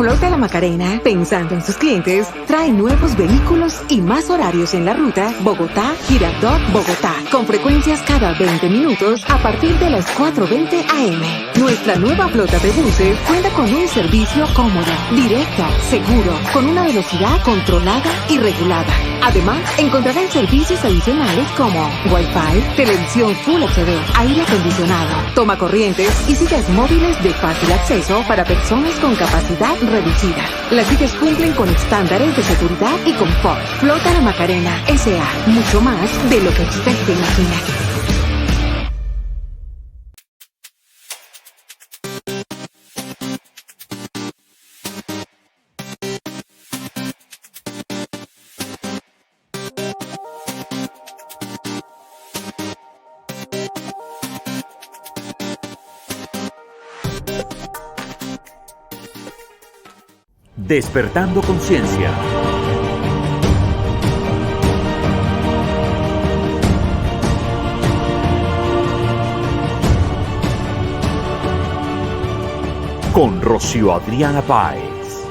Flota La Macarena, pensando en sus clientes, trae nuevos vehículos y más horarios en la ruta Bogotá-Girardot, Bogotá, con frecuencias cada 20 minutos a partir de las 4:20 am. Nuestra nueva flota de buses cuenta con un servicio cómodo, directo, seguro, con una velocidad controlada y regulada. Además, encontrarán servicios adicionales como Wi-Fi, televisión Full HD, aire acondicionado, toma corrientes y sillas móviles de fácil acceso para personas con capacidad reducida. Las sillas cumplen con estándares de seguridad y confort. Flota La Macarena S.A. Mucho más de lo que usted se imagina. Despertando Conciencia. Con Rocío Adriana Páez.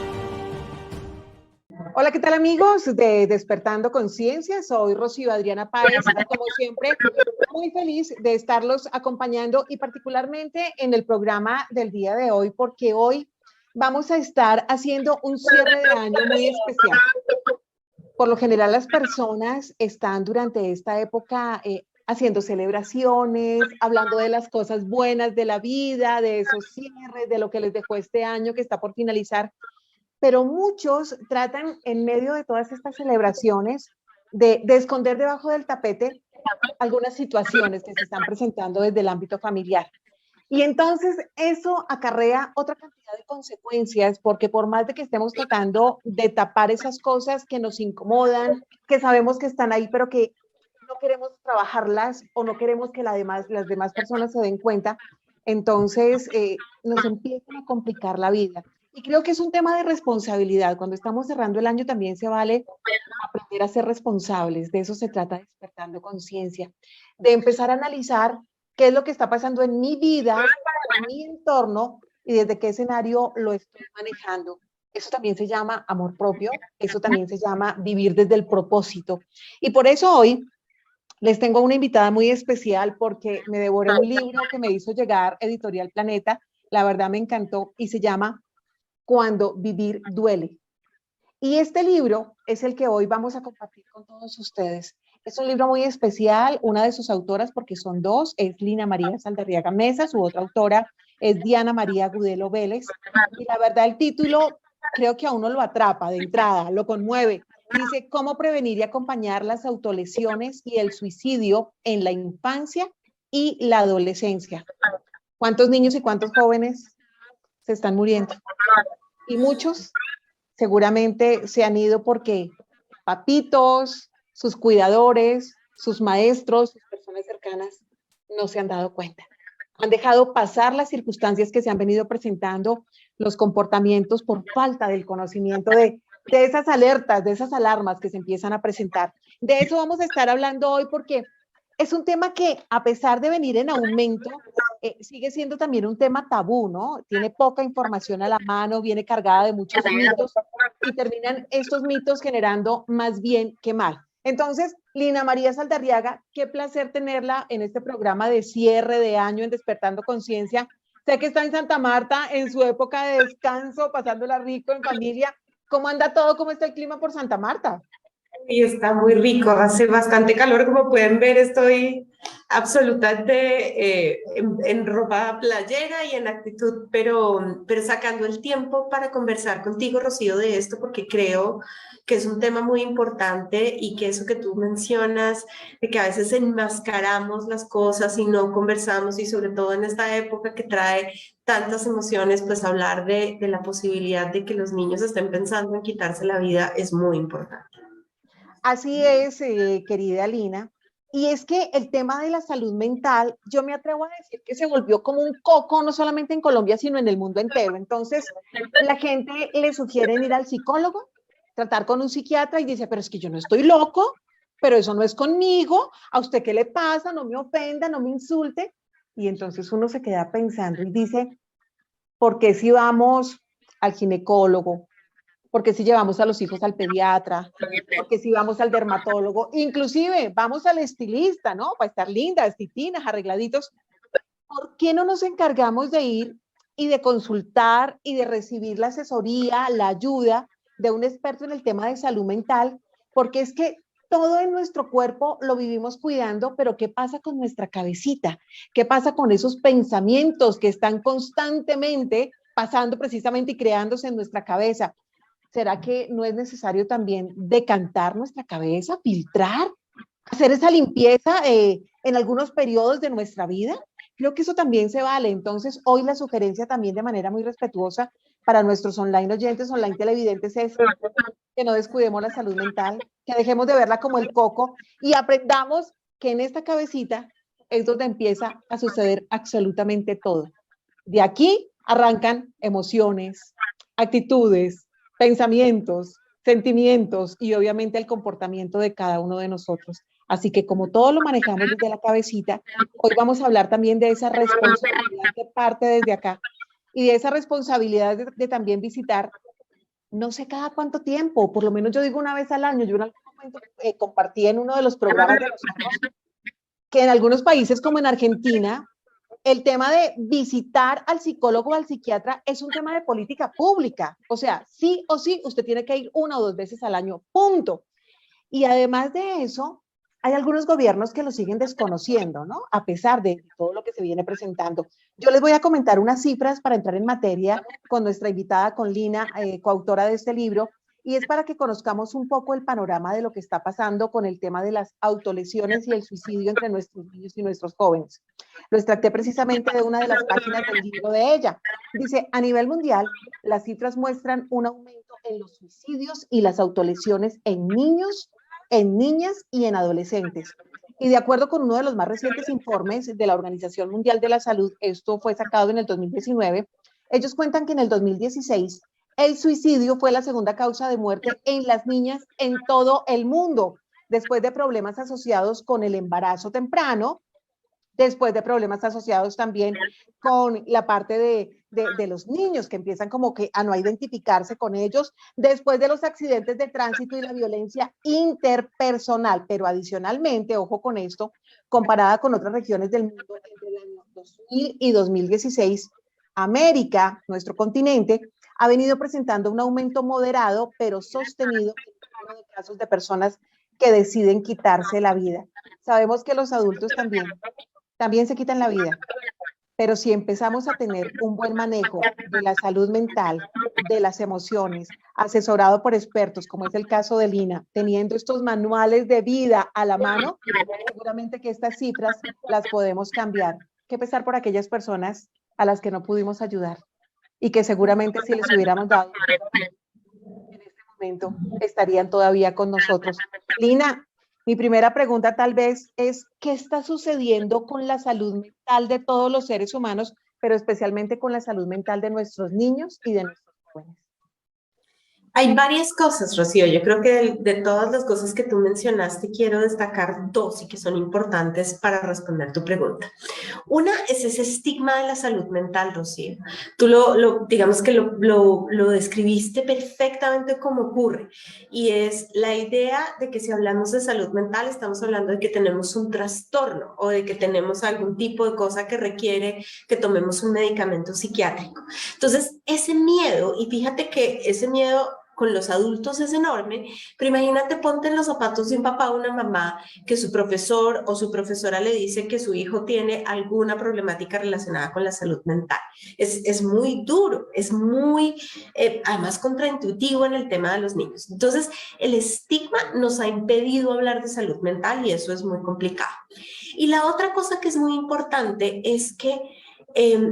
Hola, ¿qué tal amigos de Despertando Conciencia? Soy Rocío Adriana Páez y como siempre muy feliz de estarlos acompañando y particularmente en el programa del día de hoy porque hoy vamos a estar haciendo un cierre de año muy especial. Por lo general las personas están durante esta época haciendo celebraciones, hablando de las cosas buenas de la vida, de esos cierres, de lo que les dejó este año que está por finalizar. Pero muchos tratan en medio de todas estas celebraciones de esconder debajo del tapete algunas situaciones que se están presentando desde el ámbito familiar. Y entonces eso acarrea otra cantidad de consecuencias, porque por más de que estemos tratando de tapar esas cosas que nos incomodan, que sabemos que están ahí, pero que no queremos trabajarlas o no queremos que las demás personas se den cuenta, entonces nos empiezan a complicar la vida. Y creo que es un tema de responsabilidad. Cuando estamos cerrando el año también se vale aprender a ser responsables. De eso se trata Despertando Conciencia, de empezar a analizar qué es lo que está pasando en mi vida, en mi entorno y desde qué escenario lo estoy manejando. Eso también se llama amor propio, eso también se llama vivir desde el propósito. Y por eso hoy les tengo una invitada muy especial porque me devoré un libro que me hizo llegar Editorial Planeta. La verdad me encantó y se llama Cuando vivir duele. Y este libro es el que hoy vamos a compartir con todos ustedes. Es un libro muy especial, una de sus autoras, porque son dos, es Lina María Saldarriaga Mesa, su otra autora es Diana María Gudelo Vélez. Y la verdad el título creo que a uno lo atrapa de entrada, lo conmueve. Dice, ¿cómo prevenir y acompañar las autolesiones y el suicidio en la infancia y la adolescencia? ¿Cuántos niños y cuántos jóvenes se están muriendo? Y muchos seguramente se han ido porque papitos, sus cuidadores, sus maestros, sus personas cercanas no se han dado cuenta. Han dejado pasar las circunstancias que se han venido presentando, los comportamientos por falta del conocimiento de esas alertas, de esas alarmas que se empiezan a presentar. De eso vamos a estar hablando hoy porque es un tema que a pesar de venir en aumento, sigue siendo también un tema tabú, ¿no? Tiene poca información a la mano, viene cargada de muchos mitos y terminan estos mitos generando más bien que mal. Entonces, Lina María Saldarriaga, qué placer tenerla en este programa de cierre de año en Despertando Conciencia. Sé que está en Santa Marta en su época de descanso, pasándola rico en familia. ¿Cómo anda todo? ¿Cómo está el clima por Santa Marta? Y está muy rico, hace bastante calor, como pueden ver, estoy absolutamente en ropa playera y en actitud, pero sacando el tiempo para conversar contigo, Rocío, de esto, porque creo que es un tema muy importante y que eso que tú mencionas, de que a veces enmascaramos las cosas y no conversamos, y sobre todo en esta época que trae tantas emociones, pues hablar de la posibilidad de que los niños estén pensando en quitarse la vida es muy importante. Así es, querida Lina. Y es que el tema de la salud mental, yo me atrevo a decir que se volvió como un coco, no solamente en Colombia, sino en el mundo entero. Entonces, la gente le sugiere ir al psicólogo, tratar con un psiquiatra y dice, pero es que yo no estoy loco, pero eso no es conmigo, ¿a usted qué le pasa? No me ofenda, no me insulte. Y entonces uno se queda pensando y dice, ¿por qué si vamos al ginecólogo, porque si llevamos a los hijos al pediatra, porque si vamos al dermatólogo, inclusive vamos al estilista, ¿no? Para estar lindas, titinas, arregladitos. ¿Por qué no nos encargamos de ir y de consultar y de recibir la asesoría, la ayuda de un experto en el tema de salud mental? Porque es que todo en nuestro cuerpo lo vivimos cuidando, pero ¿qué pasa con nuestra cabecita? ¿Qué pasa con esos pensamientos que están constantemente pasando precisamente y creándose en nuestra cabeza? ¿Será que no es necesario también decantar nuestra cabeza, filtrar, hacer esa limpieza en algunos periodos de nuestra vida? Creo que eso también se vale. Entonces, hoy la sugerencia también de manera muy respetuosa para nuestros online oyentes, online televidentes, es que no descuidemos la salud mental, que dejemos de verla como el coco y aprendamos que en esta cabecita es donde empieza a suceder absolutamente todo. De aquí arrancan emociones, actitudes, pensamientos, sentimientos y obviamente el comportamiento de cada uno de nosotros. Así que como todo lo manejamos desde la cabecita, hoy vamos a hablar también de esa responsabilidad que parte desde acá y de esa responsabilidad de también visitar, no sé cada cuánto tiempo, por lo menos yo digo una vez al año. Yo en algún momento compartí en uno de los programas de nosotros que en algunos países como en Argentina, el tema de visitar al psicólogo o al psiquiatra es un tema de política pública. O sea, sí o sí, usted tiene que ir 1 o 2 veces al año, punto. Y además de eso, hay algunos gobiernos que lo siguen desconociendo, ¿no? A pesar de todo lo que se viene presentando. Yo les voy a comentar unas cifras para entrar en materia con nuestra invitada, con Lina, coautora de este libro, y es para que conozcamos un poco el panorama de lo que está pasando con el tema de las autolesiones y el suicidio entre nuestros niños y nuestros jóvenes. Lo extracté precisamente de una de las páginas del libro de ella. Dice, a nivel mundial, las cifras muestran un aumento en los suicidios y las autolesiones en niños, en niñas y en adolescentes. Y de acuerdo con uno de los más recientes informes de la Organización Mundial de la Salud, esto fue sacado en el 2019, ellos cuentan que en el 2016 el suicidio fue la segunda causa de muerte en las niñas en todo el mundo, después de problemas asociados con el embarazo temprano, después de problemas asociados también con la parte de los niños que empiezan como que a no identificarse con ellos, después de los accidentes de tránsito y la violencia interpersonal, pero adicionalmente, ojo con esto, comparada con otras regiones del mundo entre el año 2000 y 2016, América, nuestro continente, ha venido presentando un aumento moderado, pero sostenido en el número de casos de personas que deciden quitarse la vida. Sabemos que los adultos también se quitan la vida, pero si empezamos a tener un buen manejo de la salud mental, de las emociones, asesorado por expertos, como es el caso de Lina, teniendo estos manuales de vida a la mano, seguramente que estas cifras las podemos cambiar. Qué pesar por aquellas personas a las que no pudimos ayudar y que seguramente si les hubiéramos dado en este momento estarían todavía con nosotros. Lina, mi primera pregunta tal vez es, ¿qué está sucediendo con la salud mental de todos los seres humanos, pero especialmente con la salud mental de nuestros niños y de nuestros jóvenes? Hay varias cosas, Rocío. Yo creo que de todas las cosas que tú mencionaste, quiero destacar 2 y que son importantes para responder tu pregunta. Una es ese estigma de la salud mental, Rocío. Tú digamos que lo describiste perfectamente como ocurre, y es la idea de que si hablamos de salud mental estamos hablando de que tenemos un trastorno o de que tenemos algún tipo de cosa que requiere que tomemos un medicamento psiquiátrico. Entonces, ese miedo, y fíjate que ese miedo con los adultos es enorme, pero imagínate, ponte en los zapatos de un papá o una mamá que su profesor o su profesora le dice que su hijo tiene alguna problemática relacionada con la salud mental. Es muy duro, es muy, además, contraintuitivo en el tema de los niños. Entonces, el estigma nos ha impedido hablar de salud mental y eso es muy complicado. Y la otra cosa que es muy importante es que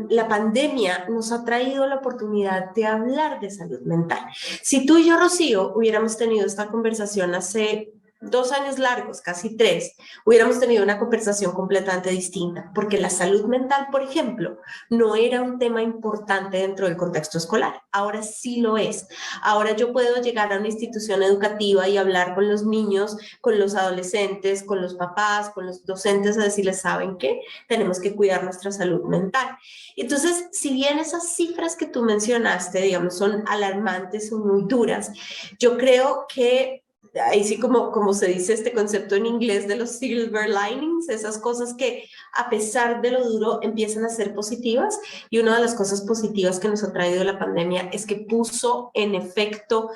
la pandemia nos ha traído la oportunidad de hablar de salud mental. Si tú y yo, Rocío, hubiéramos tenido esta conversación hace 2 años largos, casi 3, hubiéramos tenido una conversación completamente distinta, porque la salud mental, por ejemplo, no era un tema importante dentro del contexto escolar. Ahora sí lo es. Ahora yo puedo llegar a una institución educativa y hablar con los niños, con los adolescentes, con los papás, con los docentes, a decirles, ¿saben qué? Tenemos que cuidar nuestra salud mental. Entonces, si bien esas cifras que tú mencionaste, digamos, son alarmantes, son muy duras, yo creo que ahí sí como se dice este concepto en inglés de los silver linings, esas cosas que a pesar de lo duro empiezan a ser positivas, y una de las cosas positivas que nos ha traído la pandemia es que puso en efecto,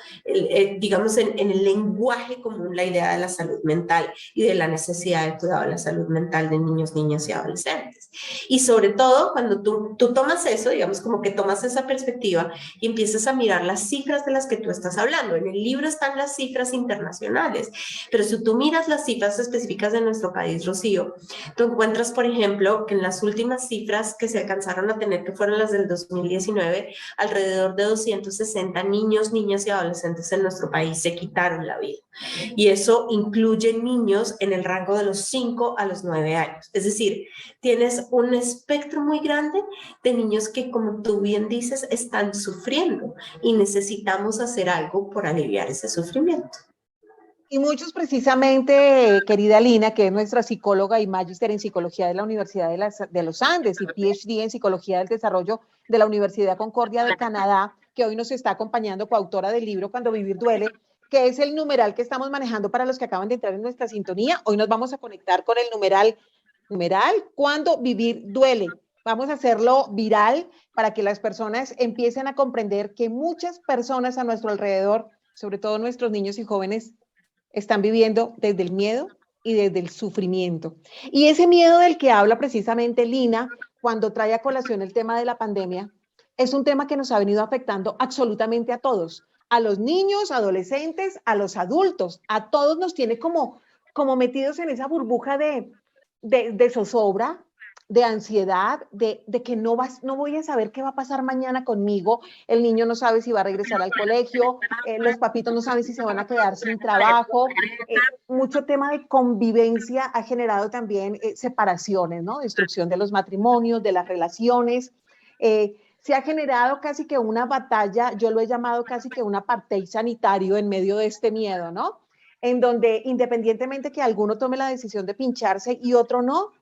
digamos, en el lenguaje común la idea de la salud mental y de la necesidad de cuidado de la salud mental de niños, niñas y adolescentes. Y sobre todo cuando tú tomas eso, digamos, como que tomas esa perspectiva y empiezas a mirar las cifras de las que tú estás hablando. En el libro están las cifras internacionales, pero si tú miras las cifras específicas de nuestro país, Rocío, tú encuentras, por ejemplo, que en las últimas cifras que se alcanzaron a tener, que fueron las del 2019, alrededor de 260 niños, niñas y adolescentes en nuestro país se quitaron la vida. Y eso incluye niños en el rango de los 5 a los 9 años. Es decir, tienes un espectro muy grande de niños que, como tú bien dices, están sufriendo y necesitamos hacer algo por aliviar ese sufrimiento. Y muchos precisamente, querida Lina, que es nuestra psicóloga y magíster en psicología de la Universidad de los Andes y PhD en psicología del desarrollo de la Universidad Concordia de Canadá, que hoy nos está acompañando, coautora del libro Cuando vivir duele, que es el numeral que estamos manejando para los que acaban de entrar en nuestra sintonía. Hoy nos vamos a conectar con el numeral Cuando vivir duele. Vamos a hacerlo viral para que las personas empiecen a comprender que muchas personas a nuestro alrededor, sobre todo nuestros niños y jóvenes, están viviendo desde el miedo y desde el sufrimiento. Y ese miedo del que habla precisamente Lina cuando trae a colación el tema de la pandemia, es un tema que nos ha venido afectando absolutamente a todos, a los niños, adolescentes, a los adultos, a todos nos tiene como metidos en esa burbuja de zozobra, de ansiedad, de que no voy a saber qué va a pasar mañana conmigo. El niño no sabe si va a regresar al colegio, los papitos no saben si se van a quedar sin trabajo. Mucho tema de convivencia ha generado también separaciones, ¿no? Destrucción de los matrimonios, de las relaciones. Se ha generado casi que una batalla, yo lo he llamado casi que un apartheid sanitario en medio de este miedo, ¿no? En donde independientemente que alguno tome la decisión de pincharse y otro no,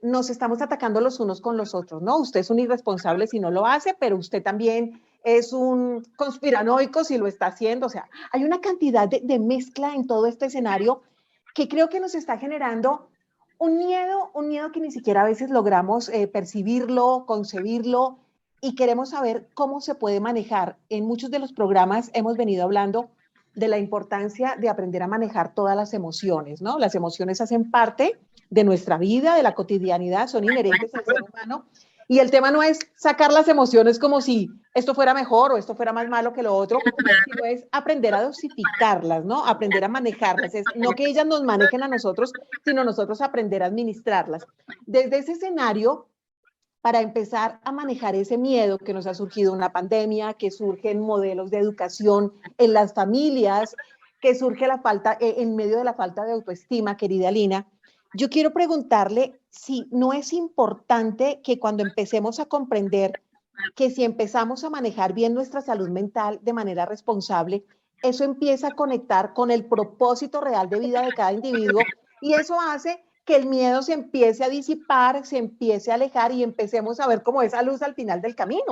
nos estamos atacando los unos con los otros, ¿no? Usted es un irresponsable si no lo hace, pero usted también es un conspiranoico si lo está haciendo. O sea, hay una cantidad de mezcla en todo este escenario que creo que nos está generando un miedo que ni siquiera a veces logramos percibirlo, concebirlo, y queremos saber cómo se puede manejar. En muchos de los programas hemos venido hablando de la importancia de aprender a manejar todas las emociones, ¿no? Las emociones hacen parte de nuestra vida, de la cotidianidad, son inherentes al ser humano, y el tema no es sacar las emociones como si esto fuera mejor o esto fuera más malo que lo otro, sino es aprender a dosificarlas, ¿no? Aprender a manejarlas, es no que ellas nos manejen a nosotros, sino nosotros aprender a administrarlas. Desde ese escenario, para empezar a manejar ese miedo que nos ha surgido una pandemia, que surgen modelos de educación en las familias, que surge la falta, en medio de la falta de autoestima, querida Lina, yo quiero preguntarle si no es importante que cuando empecemos a comprender que si empezamos a manejar bien nuestra salud mental de manera responsable, eso empieza a conectar con el propósito real de vida de cada individuo, y eso hace que el miedo se empiece a disipar, se empiece a alejar y empecemos a ver como esa luz al final del camino.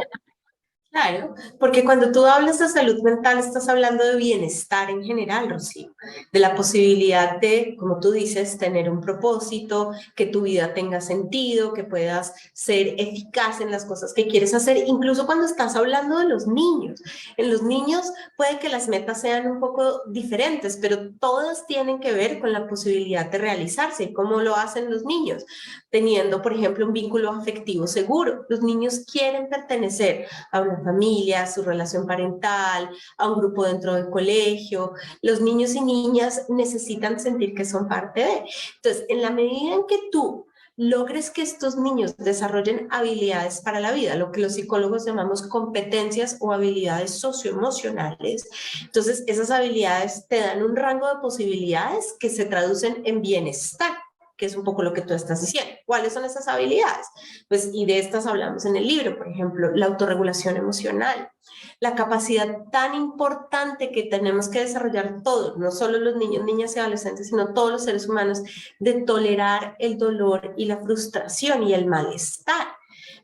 Claro, porque cuando tú hablas de salud mental estás hablando de bienestar en general, Rocío, de la posibilidad de, como tú dices, tener un propósito, que tu vida tenga sentido, que puedas ser eficaz en las cosas que quieres hacer, incluso cuando estás hablando de los niños. En los niños puede que las metas sean un poco diferentes, pero todas tienen que ver con la posibilidad de realizarse. ¿Cómo lo hacen los niños? Teniendo, por ejemplo, un vínculo afectivo seguro. Los niños quieren pertenecer a una familia, a su relación parental, a un grupo dentro del colegio. Los niños y niñas necesitan sentir que son parte de. Entonces, en la medida en que tú logres que estos niños desarrollen habilidades para la vida, lo que los psicólogos llamamos competencias o habilidades socioemocionales. Entonces, esas habilidades te dan un rango de posibilidades que se traducen en bienestar, que es un poco lo que tú estás diciendo. ¿Cuáles son esas habilidades? Pues, y de estas hablamos en el libro, por ejemplo, la autorregulación emocional, la capacidad tan importante que tenemos que desarrollar todos, no solo los niños, niñas y adolescentes, sino todos los seres humanos, de tolerar el dolor y la frustración y el malestar.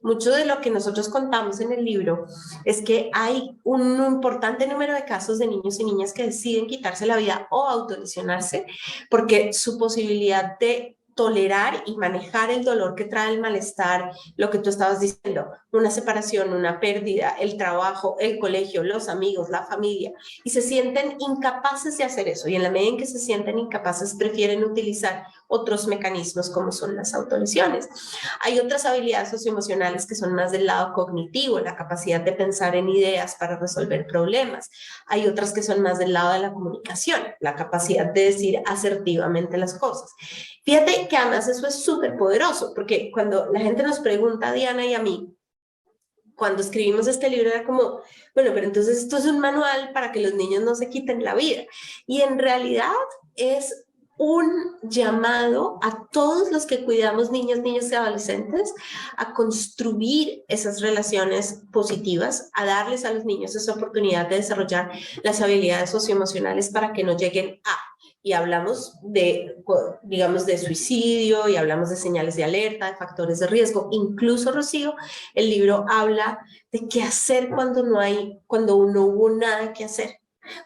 Mucho de lo que nosotros contamos en el libro es que hay un importante número de casos de niños y niñas que deciden quitarse la vida o autolesionarse porque su posibilidad de tolerar y manejar el dolor que trae el malestar, lo que tú estabas diciendo, una separación, una pérdida, el trabajo, el colegio, los amigos, la familia, y se sienten incapaces de hacer eso, y en la medida en que se sienten incapaces prefieren utilizar otros mecanismos como son las autolesiones. Hay otras habilidades socioemocionales que son más del lado cognitivo, la capacidad de pensar en ideas para resolver problemas. Hay otras que son más del lado de la comunicación, la capacidad de decir asertivamente las cosas. Fíjate que además eso es súper poderoso, porque cuando la gente nos pregunta a Diana y a mí, cuando escribimos este libro era como, bueno, pero entonces esto es un manual para que los niños no se quiten la vida. Y en realidad es un llamado a todos los que cuidamos niños, niñas y adolescentes a construir esas relaciones positivas, a darles a los niños esa oportunidad de desarrollar las habilidades socioemocionales para que no lleguen a... Y hablamos de, digamos, de suicidio y hablamos de señales de alerta, de factores de riesgo. Incluso, Rocío, el libro habla de qué hacer cuando no hubo nada que hacer.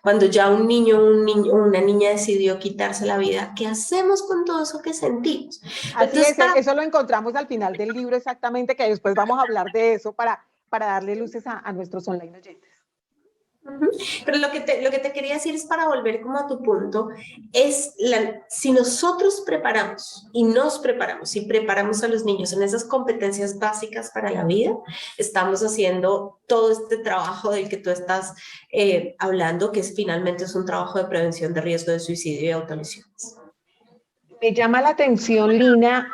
Cuando ya un niño o una niña decidió quitarse la vida, ¿qué hacemos con todo eso que sentimos? Así es, eso lo encontramos al final del libro exactamente, que después vamos a hablar de eso para darle luces a nuestros online oyentes. Pero lo que te quería decir es, para volver como a tu punto, es si nosotros preparamos y nos preparamos y preparamos a los niños en esas competencias básicas para la vida, estamos haciendo todo este trabajo del que tú estás hablando, que finalmente es un trabajo de prevención de riesgo de suicidio y autolesiones. Me llama la atención, Lina,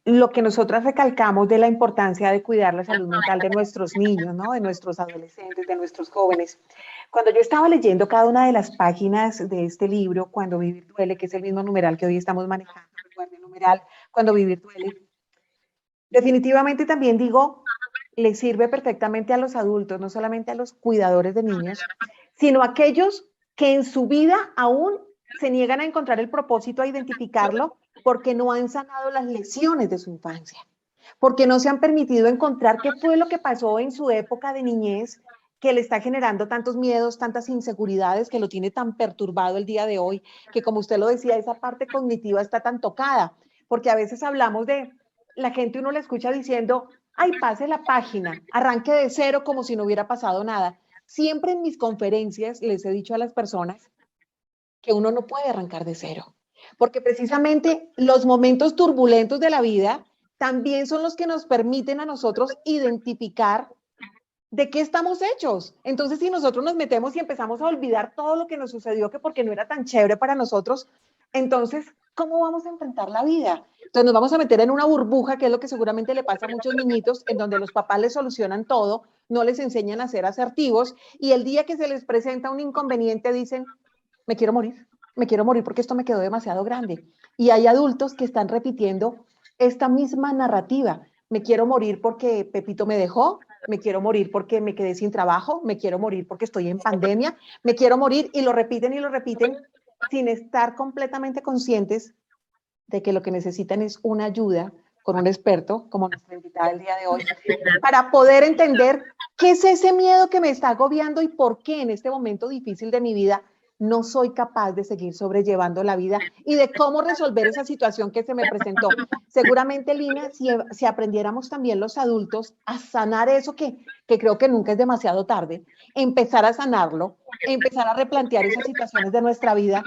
lo que nosotras recalcamos de la importancia de cuidar la salud mental de nuestros niños, ¿no? De nuestros adolescentes, de nuestros jóvenes. Cuando yo estaba leyendo cada una de las páginas de este libro, Cuando vivir duele, que es el mismo numeral que hoy estamos manejando, el numeral Cuando vivir duele, definitivamente también digo, le sirve perfectamente a los adultos, no solamente a los cuidadores de niños, sino a aquellos que en su vida aún se niegan a encontrar el propósito, a identificarlo, porque no han sanado las lesiones de su infancia, porque no se han permitido encontrar qué fue lo que pasó en su época de niñez que le está generando tantos miedos, tantas inseguridades, que lo tiene tan perturbado el día de hoy, que como usted lo decía, esa parte cognitiva está tan tocada, porque a veces hablamos de, la gente uno le escucha diciendo, ay, pase la página, arranque de cero como si no hubiera pasado nada. Siempre en mis conferencias les he dicho a las personas que uno no puede arrancar de cero, porque precisamente los momentos turbulentos de la vida también son los que nos permiten a nosotros identificar de qué estamos hechos. Entonces, si nosotros nos metemos y empezamos a olvidar todo lo que nos sucedió, que porque no era tan chévere para nosotros, entonces, ¿cómo vamos a enfrentar la vida? Entonces nos vamos a meter en una burbuja, que es lo que seguramente le pasa a muchos niñitos, en donde los papás les solucionan todo, no les enseñan a ser asertivos, y el día que se les presenta un inconveniente dicen, me quiero morir porque esto me quedó demasiado grande. Y hay adultos que están repitiendo esta misma narrativa. Me quiero morir porque Pepito me dejó, me quiero morir porque me quedé sin trabajo, me quiero morir porque estoy en pandemia, me quiero morir, y lo repiten sin estar completamente conscientes de que lo que necesitan es una ayuda con un experto, como nuestra invitada el día de hoy, para poder entender qué es ese miedo que me está agobiando y por qué en este momento difícil de mi vida no soy capaz de seguir sobrellevando la vida, y de cómo resolver esa situación que se me presentó. Seguramente, Lina, si aprendiéramos también los adultos a sanar eso, que creo que nunca es demasiado tarde, empezar a sanarlo, empezar a replantear esas situaciones de nuestra vida,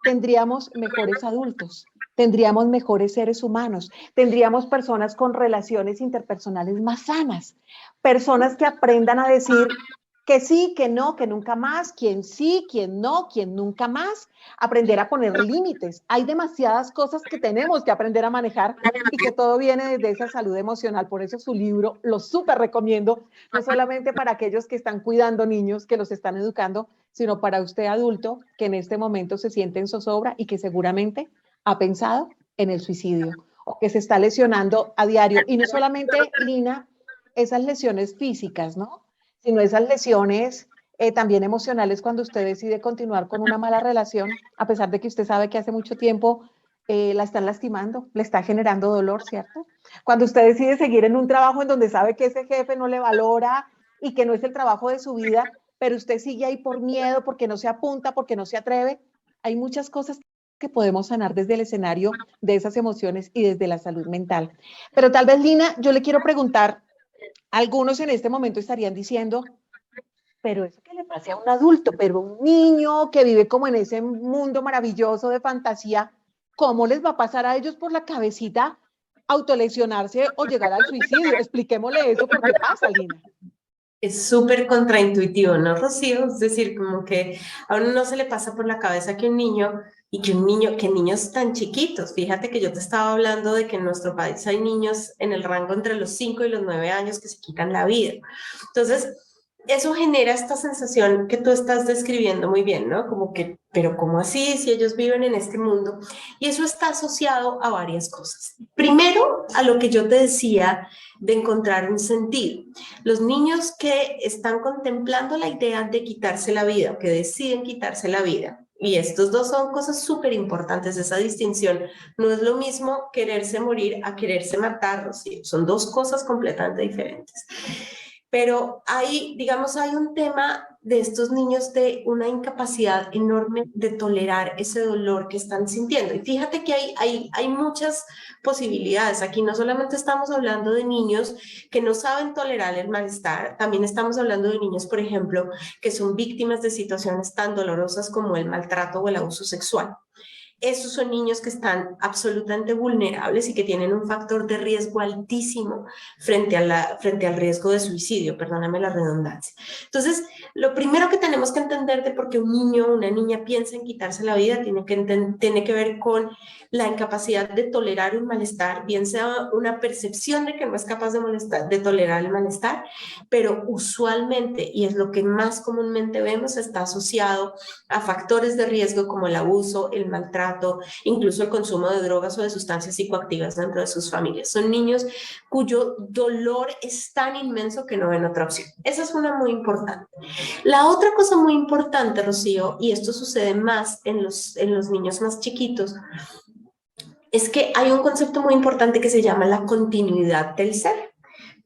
tendríamos mejores adultos, tendríamos mejores seres humanos, tendríamos personas con relaciones interpersonales más sanas, personas que aprendan a decir Que sí, que no, que nunca más, quién sí, quién no, quién nunca más, aprender a poner límites. Hay demasiadas cosas que tenemos que aprender a manejar y que todo viene desde esa salud emocional. Por eso su libro lo súper recomiendo, no solamente para aquellos que están cuidando niños, que los están educando, sino para usted adulto que en este momento se siente en zozobra y que seguramente ha pensado en el suicidio o que se está lesionando a diario. Y no solamente, Lina, esas lesiones físicas, ¿no? Sino esas lesiones también emocionales cuando usted decide continuar con una mala relación, a pesar de que usted sabe que hace mucho tiempo la están lastimando, le está generando dolor, ¿cierto? Cuando usted decide seguir en un trabajo en donde sabe que ese jefe no le valora y que no es el trabajo de su vida, pero usted sigue ahí por miedo, porque no se apunta, porque no se atreve. Hay muchas cosas que podemos sanar desde el escenario de esas emociones y desde la salud mental. Pero tal vez, Lina, yo le quiero preguntar, algunos en este momento estarían diciendo, pero eso que le pase a un adulto, pero un niño que vive como en ese mundo maravilloso de fantasía, ¿cómo les va a pasar a ellos por la cabecita autolesionarse o llegar al suicidio? Expliquémosle eso, ¿por qué pasa, Lina? Es súper contraintuitivo, ¿no, Rocío? Es decir, como que a uno no se le pasa por la cabeza que un niño, y que niños tan chiquitos, fíjate que yo te estaba hablando de que en nuestro país hay niños en el rango entre los 5 y los 9 años que se quitan la vida. Entonces, eso genera esta sensación que tú estás describiendo muy bien, ¿no? Como que, pero ¿cómo así? Si ellos viven en este mundo. Y eso está asociado a varias cosas. Primero, a lo que yo te decía de encontrar un sentido. Los niños que están contemplando la idea de quitarse la vida, o que deciden quitarse la vida, y estos dos son cosas súper importantes, esa distinción. No es lo mismo quererse morir a quererse matar, ¿sí? Son dos cosas completamente diferentes. Pero hay, digamos, hay un tema de estos niños de una incapacidad enorme de tolerar ese dolor que están sintiendo. Y fíjate que hay muchas posibilidades. Aquí no solamente estamos hablando de niños que no saben tolerar el malestar, también estamos hablando de niños, por ejemplo, que son víctimas de situaciones tan dolorosas como el maltrato o el abuso sexual. Esos son niños que están absolutamente vulnerables y que tienen un factor de riesgo altísimo frente al riesgo de suicidio, perdóname la redundancia. Entonces, lo primero que tenemos que entender de por qué un niño o una niña piensa en quitarse la vida tiene que ver con la incapacidad de tolerar un malestar, bien sea una percepción de que no es capaz de tolerar el malestar, pero usualmente, y es lo que más comúnmente vemos, está asociado a factores de riesgo como el abuso, el maltrato, incluso el consumo de drogas o de sustancias psicoactivas dentro de sus familias. Son niños cuyo dolor es tan inmenso que no ven otra opción. Esa es una muy importante. La otra cosa muy importante, Rocío, y esto sucede más en los niños más chiquitos, es que hay un concepto muy importante que se llama la continuidad del ser.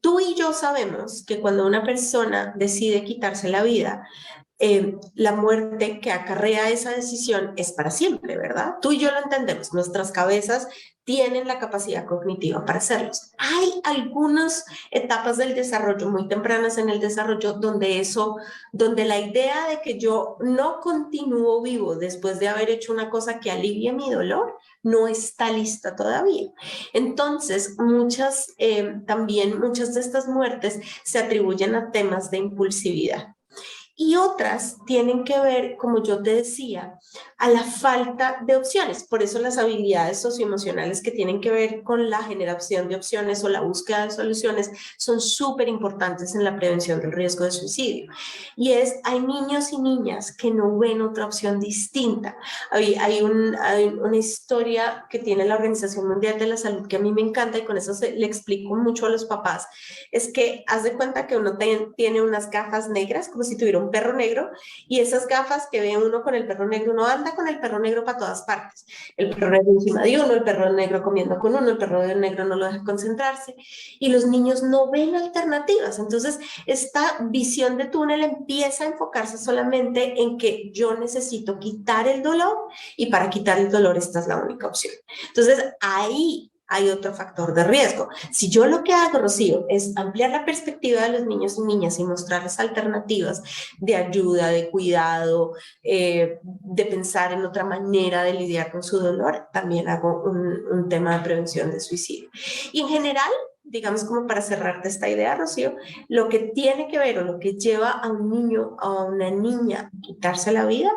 Tú y yo sabemos que cuando una persona decide quitarse la vida, la muerte que acarrea esa decisión es para siempre, ¿verdad? Tú y yo lo entendemos, nuestras cabezas tienen la capacidad cognitiva para hacerlos. Hay algunas etapas del desarrollo, muy tempranas en el desarrollo, donde la idea de que yo no continúo vivo después de haber hecho una cosa que alivie mi dolor, no está lista todavía. Entonces, también muchas de estas muertes se atribuyen a temas de impulsividad. Y otras tienen que ver, como yo te decía, a la falta de opciones. Por eso las habilidades socioemocionales que tienen que ver con la generación de opciones o la búsqueda de soluciones son súper importantes en la prevención del riesgo de suicidio. Hay niños y niñas que no ven otra opción distinta. Hay una historia que tiene la Organización Mundial de la Salud que a mí me encanta y con eso le explico mucho a los papás. Es que haz de cuenta que uno tiene unas gafas negras, como si tuviera un perro negro, y esas gafas que ve uno con el perro negro, uno anda con el perro negro para todas partes. El perro negro encima de uno, el perro negro comiendo con uno, el perro negro no lo deja concentrarse, y los niños no ven alternativas. Entonces, esta visión de túnel empieza a enfocarse solamente en que yo necesito quitar el dolor, y para quitar el dolor esta es la única opción. Entonces, ahí hay otro factor de riesgo. Si yo lo que hago, Rocío, es ampliar la perspectiva de los niños y niñas y mostrarles alternativas de ayuda, de cuidado, de pensar en otra manera de lidiar con su dolor, también hago un tema de prevención de suicidio. Y en general, digamos como para cerrarte esta idea, Rocío, lo que tiene que ver o lo que lleva a un niño o a una niña a quitarse la vida,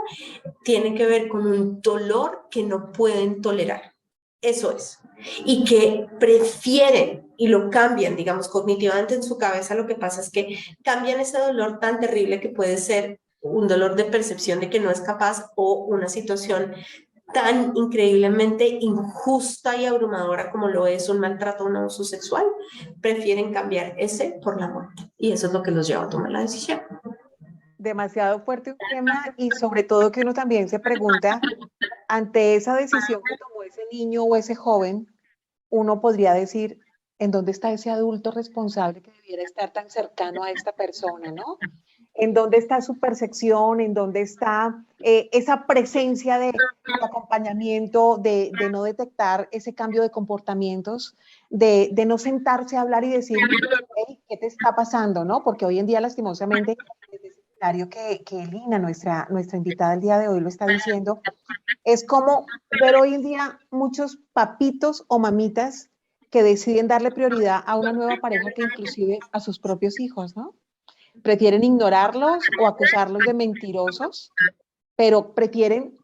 tiene que ver con un dolor que no pueden tolerar. Eso es. Y que prefieren y lo cambian, digamos, cognitivamente en su cabeza. Lo que pasa es que cambian ese dolor tan terrible que puede ser un dolor de percepción de que no es capaz o una situación tan increíblemente injusta y abrumadora como lo es un maltrato o un abuso sexual, prefieren cambiar ese por la muerte. Y eso es lo que los lleva a tomar la decisión. Demasiado fuerte un tema y sobre todo que uno también se pregunta, ante esa decisión que tomó ese niño o ese joven, uno podría decir, ¿en dónde está ese adulto responsable que debiera estar tan cercano a esta persona, ¿no? ¿En dónde está su percepción? ¿En dónde está esa presencia de acompañamiento, de no detectar ese cambio de comportamientos, de no sentarse a hablar y decir, hey, ¿qué te está pasando? ¿No? Porque hoy en día, lastimosamente, desde ese escenario que Lina, nuestra invitada el día de hoy, lo está diciendo, es como ver hoy en día muchos papitos o mamitas que deciden darle prioridad a una nueva pareja que inclusive a sus propios hijos, ¿no? Prefieren ignorarlos o acusarlos de mentirosos, pero prefieren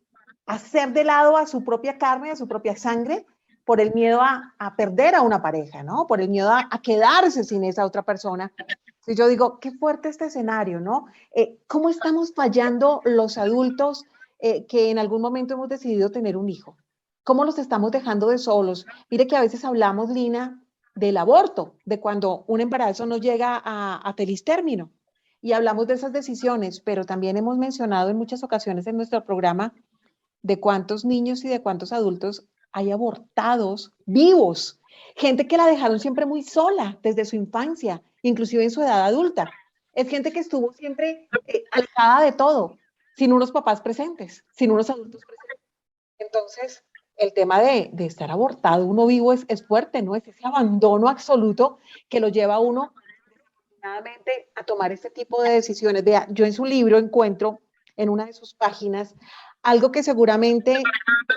hacer de lado a su propia carne, a su propia sangre, por el miedo a perder a una pareja, ¿no? Por el miedo a quedarse sin esa otra persona. Y yo digo, qué fuerte este escenario, ¿no? ¿Cómo estamos fallando los adultos que en algún momento hemos decidido tener un hijo? ¿Cómo los estamos dejando de solos? Mire que a veces hablamos, Lina, del aborto, de cuando un embarazo no llega a feliz término. Y hablamos de esas decisiones, pero también hemos mencionado en muchas ocasiones en nuestro programa de cuántos niños y de cuántos adultos hay abortados vivos. Gente que la dejaron siempre muy sola desde su infancia, inclusive en su edad adulta. Es gente que estuvo siempre alejada de todo, sin unos papás presentes, sin unos adultos presentes. Entonces, el tema de estar abortado, uno vivo, es fuerte, ¿no? Es ese abandono absoluto que lo lleva a uno a tomar este tipo de decisiones. Vea, yo en su libro encuentro en una de sus páginas algo que seguramente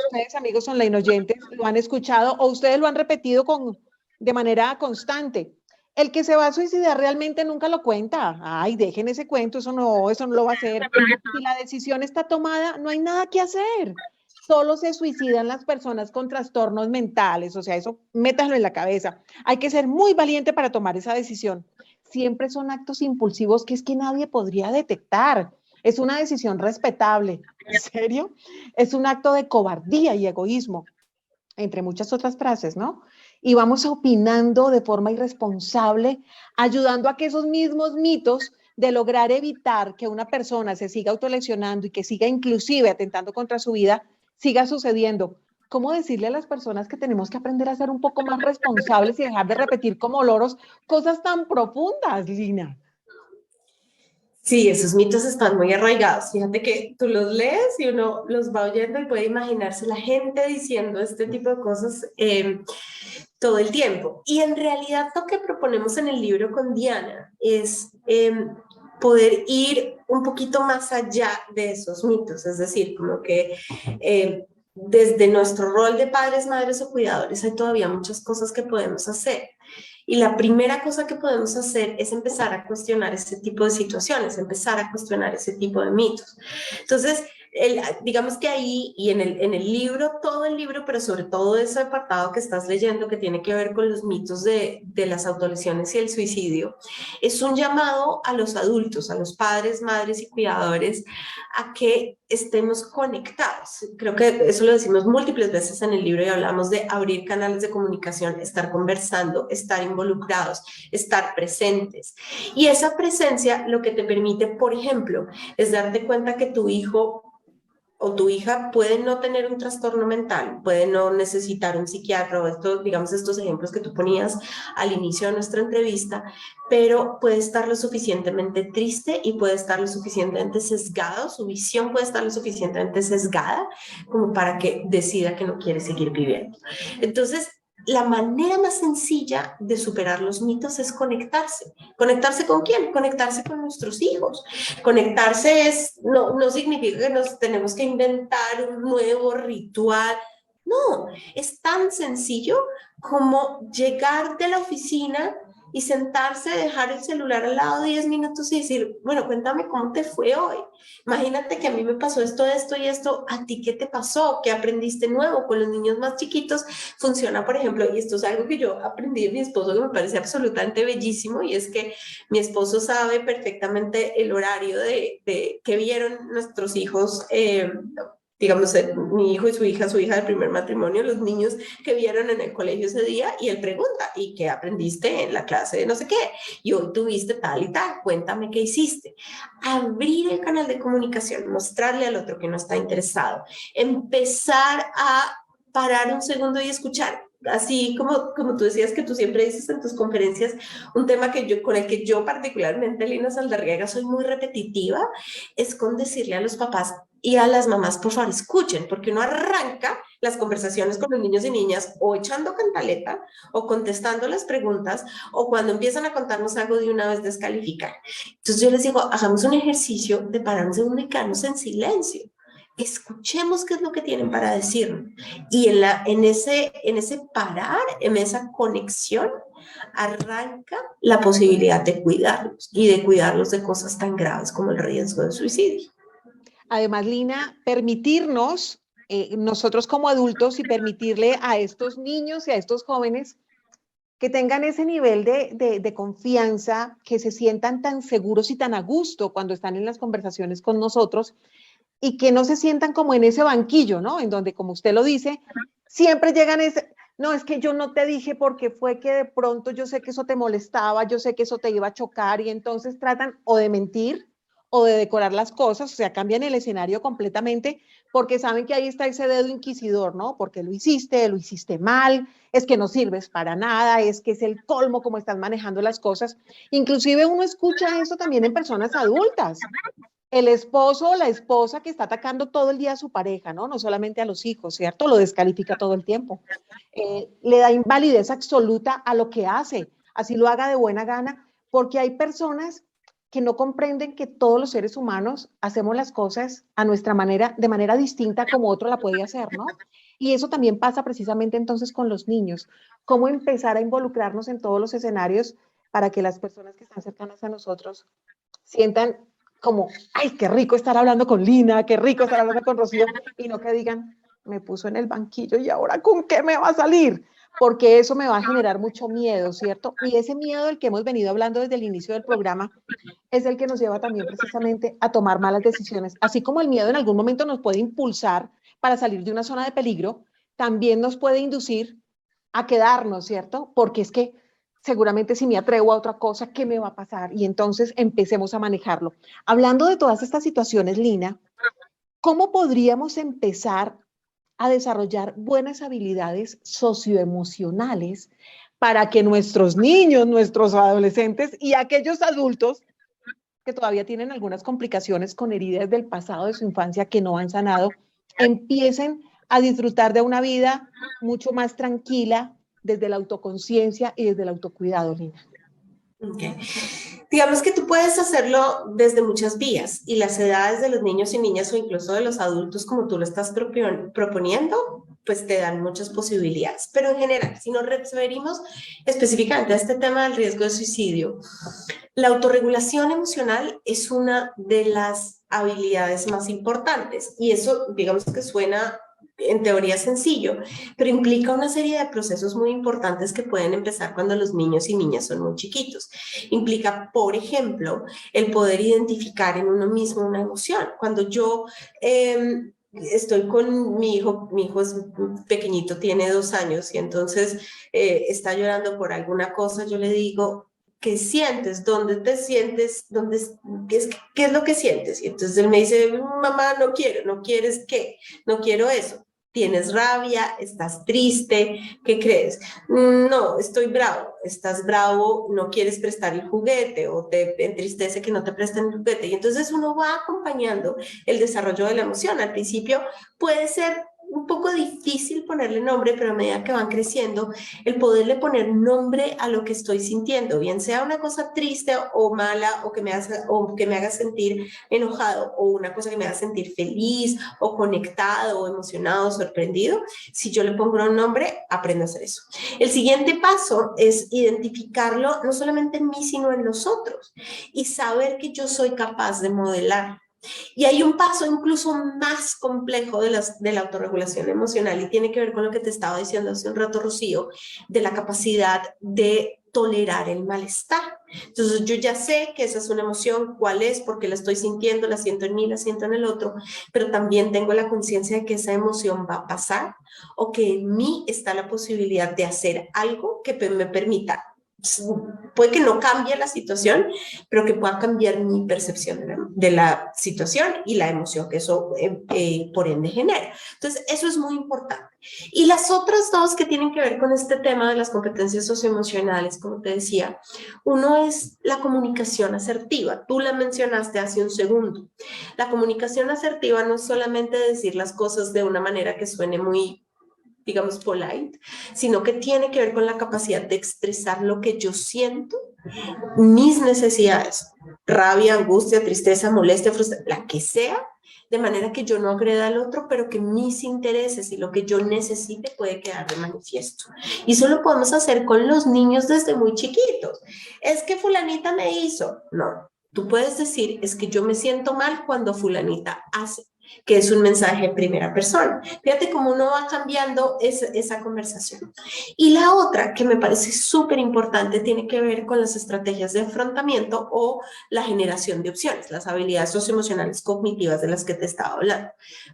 ustedes, amigos online oyentes, lo han escuchado o ustedes lo han repetido de manera constante. El que se va a suicidar realmente nunca lo cuenta. Ay, dejen ese cuento, eso no lo va a hacer. Si la decisión está tomada, no hay nada que hacer. Solo se suicidan las personas con trastornos mentales, o sea, eso métanlo en la cabeza. Hay que ser muy valiente para tomar esa decisión. Siempre son actos impulsivos que es que nadie podría detectar. Es una decisión respetable. ¿En serio? Es un acto de cobardía y egoísmo, entre muchas otras frases, ¿no? Y vamos opinando de forma irresponsable, ayudando a que esos mismos mitos de lograr evitar que una persona se siga autolesionando y que siga inclusive atentando contra su vida, siga sucediendo. ¿Cómo decirle a las personas que tenemos que aprender a ser un poco más responsables y dejar de repetir como loros cosas tan profundas, Lina? Sí, esos mitos están muy arraigados. Fíjate que tú los lees y uno los va oyendo y puede imaginarse la gente diciendo este tipo de cosas todo el tiempo. Y en realidad lo que proponemos en el libro con Diana es poder ir un poquito más allá de esos mitos. Es decir, como que desde nuestro rol de padres, madres o cuidadores hay todavía muchas cosas que podemos hacer. Y la primera cosa que podemos hacer es empezar a cuestionar ese tipo de situaciones, empezar a cuestionar ese tipo de mitos. Entonces, digamos que ahí y en el libro, todo el libro, pero sobre todo ese apartado que estás leyendo que tiene que ver con los mitos de las autolesiones y el suicidio, es un llamado a los adultos, a los padres, madres y cuidadores, a que estemos conectados. Creo que eso lo decimos múltiples veces en el libro y hablamos de abrir canales de comunicación, estar conversando, estar involucrados, estar presentes. Y esa presencia lo que te permite, por ejemplo, es darte cuenta que tu hijo o tu hija puede no tener un trastorno mental, puede no necesitar un psiquiatra o esto, digamos, estos ejemplos que tú ponías al inicio de nuestra entrevista, pero puede estar lo suficientemente triste y puede estar lo suficientemente sesgado, su visión puede estar lo suficientemente sesgada como para que decida que no quiere seguir viviendo. Entonces, la manera más sencilla de superar los mitos es conectarse. ¿Conectarse con quién? Conectarse con nuestros hijos. Conectarse no significa que nos tenemos que inventar un nuevo ritual. No, es tan sencillo como llegar de la oficina y sentarse, dejar el celular al lado 10 minutos y decir, bueno, cuéntame cómo te fue hoy. Imagínate que a mí me pasó esto, esto y esto. ¿A ti qué te pasó? ¿Qué aprendiste nuevo? Con los niños más chiquitos funciona, por ejemplo, y esto es algo que yo aprendí de mi esposo que me parece absolutamente bellísimo, y es que mi esposo sabe perfectamente el horario de que vieron nuestros hijos, digamos, mi hijo y su hija del primer matrimonio, los niños que vieron en el colegio ese día, y él pregunta, ¿y qué aprendiste en la clase de no sé qué? Y hoy tuviste tal y tal, cuéntame qué hiciste. Abrir el canal de comunicación, mostrarle al otro que no está interesado, empezar a parar un segundo y escuchar. Así como tú decías que tú siempre dices en tus conferencias, un tema con el que yo particularmente, Lina Saldarriaga, soy muy repetitiva, es con decirle a los papás y a las mamás, por favor, escuchen, porque uno arranca las conversaciones con los niños y niñas o echando cantaleta o contestando las preguntas, o cuando empiezan a contarnos algo de una vez descalificar. Entonces yo les digo, hagamos un ejercicio de pararnos y quedarnos en silencio. Escuchemos qué es lo que tienen para decirnos. Y en ese parar, en esa conexión, arranca la posibilidad de cuidarlos y de cuidarlos de cosas tan graves como el riesgo de suicidio. Además, Lina, permitirnos, nosotros como adultos, y permitirle a estos niños y a estos jóvenes que tengan ese nivel de confianza, que se sientan tan seguros y tan a gusto cuando están en las conversaciones con nosotros, y que no se sientan como en ese banquillo, ¿no? En donde, como usted lo dice, siempre llegan no, es que yo no te dije porque fue que de pronto yo sé que eso te molestaba, yo sé que eso te iba a chocar, y entonces tratan o de mentir o de decorar las cosas, o sea, cambian el escenario completamente porque saben que ahí está ese dedo inquisidor, ¿no? Porque lo hiciste mal, es que no sirves para nada, es que es el colmo como están manejando las cosas. Inclusive uno escucha eso también en personas adultas. El esposo o la esposa que está atacando todo el día a su pareja, ¿no? No solamente a los hijos, ¿cierto? Lo descalifica todo el tiempo. Le da invalidez absoluta a lo que hace, así lo haga de buena gana, porque hay personas que no comprenden que todos los seres humanos hacemos las cosas a nuestra manera, de manera distinta como otro la puede hacer, ¿no? Y eso también pasa precisamente entonces con los niños. Cómo empezar a involucrarnos en todos los escenarios para que las personas que están cercanas a nosotros sientan como, ay, qué rico estar hablando con Lina, qué rico estar hablando con Rocío, y no que digan, me puso en el banquillo y ahora ¿con qué me va a salir? Porque eso me va a generar mucho miedo, ¿cierto? Y ese miedo del que hemos venido hablando desde el inicio del programa es el que nos lleva también precisamente a tomar malas decisiones. Así como el miedo en algún momento nos puede impulsar para salir de una zona de peligro, también nos puede inducir a quedarnos, ¿cierto? Porque es que seguramente si me atrevo a otra cosa, ¿qué me va a pasar? Y entonces empecemos a manejarlo. Hablando de todas estas situaciones, Lina, ¿cómo podríamos empezar a desarrollar buenas habilidades socioemocionales para que nuestros niños, nuestros adolescentes y aquellos adultos que todavía tienen algunas complicaciones con heridas del pasado de su infancia que no han sanado, empiecen a disfrutar de una vida mucho más tranquila desde la autoconciencia y desde el autocuidado, Lina? Okay. Digamos que tú puedes hacerlo desde muchas vías, y las edades de los niños y niñas o incluso de los adultos, como tú lo estás proponiendo, pues te dan muchas posibilidades. Pero en general, si nos referimos específicamente a este tema del riesgo de suicidio, la autorregulación emocional es una de las habilidades más importantes, y eso, digamos que suena en teoría sencillo, pero implica una serie de procesos muy importantes que pueden empezar cuando los niños y niñas son muy chiquitos. Implica, por ejemplo, el poder identificar en uno mismo una emoción. Cuando yo estoy con mi hijo es pequeñito, tiene 2 años, y entonces está llorando por alguna cosa, yo le digo, ¿qué sientes? ¿Dónde te sientes? ¿Qué es lo que sientes? Y entonces él me dice, mamá, no quiero. ¿No quieres qué? No quiero eso. ¿Tienes rabia? ¿Estás triste? ¿Qué crees? No, estoy bravo. ¿Estás bravo? ¿No quieres prestar el juguete? ¿O te entristece que no te presten el juguete? Y entonces uno va acompañando el desarrollo de la emoción. Al principio puede ser un un poco difícil ponerle nombre, pero a medida que van creciendo, el poderle poner nombre a lo que estoy sintiendo, bien sea una cosa triste o mala, o que me haga sentir enojado, o una cosa que me haga sentir feliz, o conectado, o emocionado, sorprendido, si yo le pongo un nombre, aprendo a hacer eso. El siguiente paso es identificarlo no solamente en mí, sino en los otros, y saber que yo soy capaz de modelar. Y hay un paso incluso más complejo de la autorregulación emocional y tiene que ver con lo que te estaba diciendo hace un rato, Rocío, de la capacidad de tolerar el malestar. Entonces yo ya sé que esa es una emoción, cuál es, porque la estoy sintiendo, la siento en mí, la siento en el otro, pero también tengo la conciencia de que esa emoción va a pasar o que en mí está la posibilidad de hacer algo que me permita, puede que no cambie la situación, pero que pueda cambiar mi percepción de la situación y la emoción que eso por ende genera. Entonces, eso es muy importante. Y las otras dos que tienen que ver con este tema de las competencias socioemocionales, como te decía, uno es la comunicación asertiva. Tú la mencionaste hace un segundo. La comunicación asertiva no es solamente decir las cosas de una manera que suene muy, digamos, polite, sino que tiene que ver con la capacidad de expresar lo que yo siento, mis necesidades, rabia, angustia, tristeza, molestia, frustración, la que sea, de manera que yo no agreda al otro, pero que mis intereses y lo que yo necesite puede quedar de manifiesto. Y eso lo podemos hacer con los niños desde muy chiquitos. Es que fulanita me hizo. No, tú puedes decir, es que yo me siento mal cuando fulanita hace, que es un mensaje en primera persona. Fíjate cómo uno va cambiando esa conversación. Y la otra, que me parece súper importante, tiene que ver con las estrategias de afrontamiento o la generación de opciones, las habilidades socioemocionales cognitivas de las que te estaba hablando.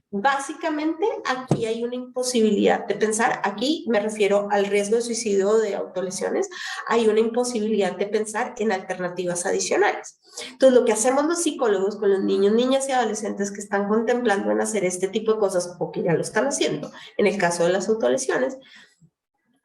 Básicamente, aquí hay una imposibilidad de pensar, aquí me refiero al riesgo de suicidio o de autolesiones, hay una imposibilidad de pensar en alternativas adicionales. Entonces, lo que hacemos los psicólogos con los niños, niñas y adolescentes que están contemplando en hacer este tipo de cosas o que ya lo están haciendo, en el caso de las autolesiones,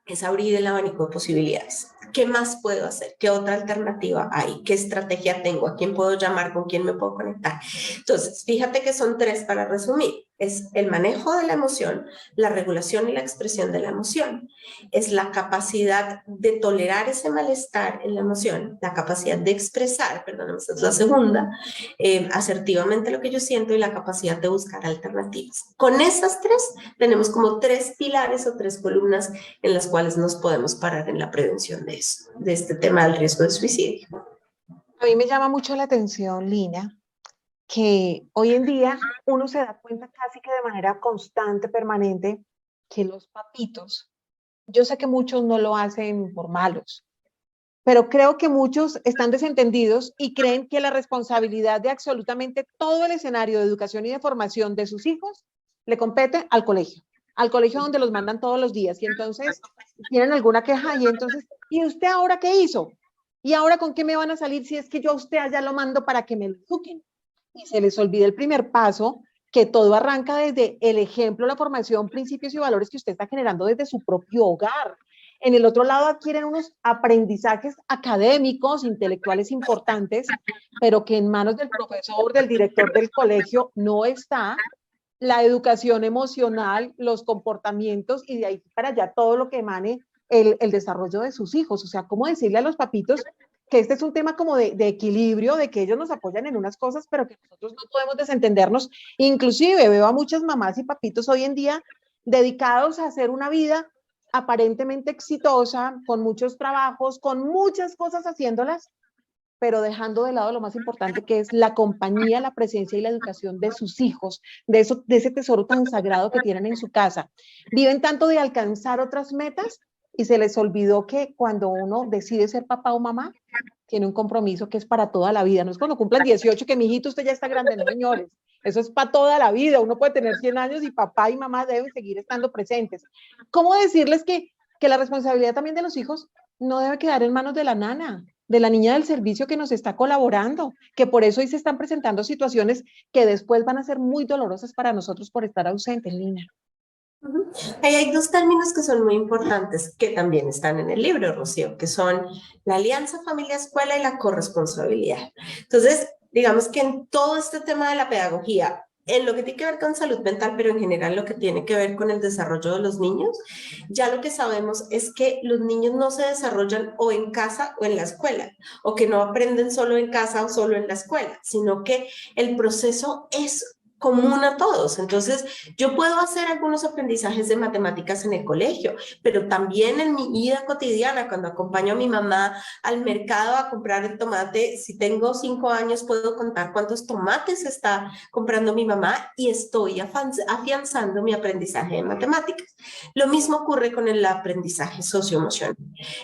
es abrir el abanico de posibilidades. ¿Qué más puedo hacer? ¿Qué otra alternativa hay? ¿Qué estrategia tengo? ¿A quién puedo llamar? ¿Con quién me puedo conectar? Entonces, fíjate que son tres para resumir. Es el manejo de la emoción, la regulación y la expresión de la emoción. Es la capacidad de tolerar ese malestar en la emoción, la capacidad de expresar, perdón, esa es la segunda, asertivamente lo que yo siento y la capacidad de buscar alternativas. Con esas tres tenemos como tres pilares o tres columnas en las cuales nos podemos parar en la prevención de eso, de este tema del riesgo de suicidio. A mí me llama mucho la atención, Lina, que hoy en día uno se da cuenta casi que de manera constante, permanente, que los papitos, yo sé que muchos no lo hacen por malos, pero creo que muchos están desentendidos y creen que la responsabilidad de absolutamente todo el escenario de educación y de formación de sus hijos le compete al colegio donde los mandan todos los días, y entonces tienen alguna queja y entonces, ¿y usted ahora qué hizo? ¿Y ahora con qué me van a salir si es que yo a usted allá lo mando para que me lo eduquen? Y se les olvida el primer paso, que todo arranca desde el ejemplo, la formación, principios y valores que usted está generando desde su propio hogar. En el otro lado adquieren unos aprendizajes académicos, intelectuales importantes, pero que en manos del profesor, del director del colegio, no está la educación emocional, los comportamientos y de ahí para allá todo lo que emane el desarrollo de sus hijos. O sea, ¿cómo decirle a los papitos que este es un tema como de equilibrio, de que ellos nos apoyan en unas cosas, pero que nosotros no podemos desentendernos? Inclusive veo a muchas mamás y papitos hoy en día dedicados a hacer una vida aparentemente exitosa, con muchos trabajos, con muchas cosas haciéndolas, pero dejando de lado lo más importante, que es la compañía, la presencia y la educación de sus hijos, de ese tesoro tan sagrado que tienen en su casa. Viven tanto de alcanzar otras metas y se les olvidó que cuando uno decide ser papá o mamá, tiene un compromiso que es para toda la vida. No es cuando cumplan 18 que mi hijito usted ya está grande, no, señores. Eso es para toda la vida. Uno puede tener 100 años y papá y mamá deben seguir estando presentes. ¿Cómo decirles que la responsabilidad también de los hijos no debe quedar en manos de la nana, de la niña del servicio que nos está colaborando, que por eso hoy se están presentando situaciones que después van a ser muy dolorosas para nosotros por estar ausentes, Lina? Ahí hay dos términos que son muy importantes, que también están en el libro, Rocío, que son la alianza familia-escuela y la corresponsabilidad. Entonces, digamos que en todo este tema de la pedagogía, en lo que tiene que ver con salud mental, pero en general lo que tiene que ver con el desarrollo de los niños, ya lo que sabemos es que los niños no se desarrollan o en casa o en la escuela, o que no aprenden solo en casa o solo en la escuela, sino que el proceso es común a todos. Entonces, yo puedo hacer algunos aprendizajes de matemáticas en el colegio, pero también en mi vida cotidiana, cuando acompaño a mi mamá al mercado a comprar el tomate, si tengo 5 años, puedo contar cuántos tomates está comprando mi mamá y estoy afianzando mi aprendizaje de matemáticas. Lo mismo ocurre con el aprendizaje socioemocional.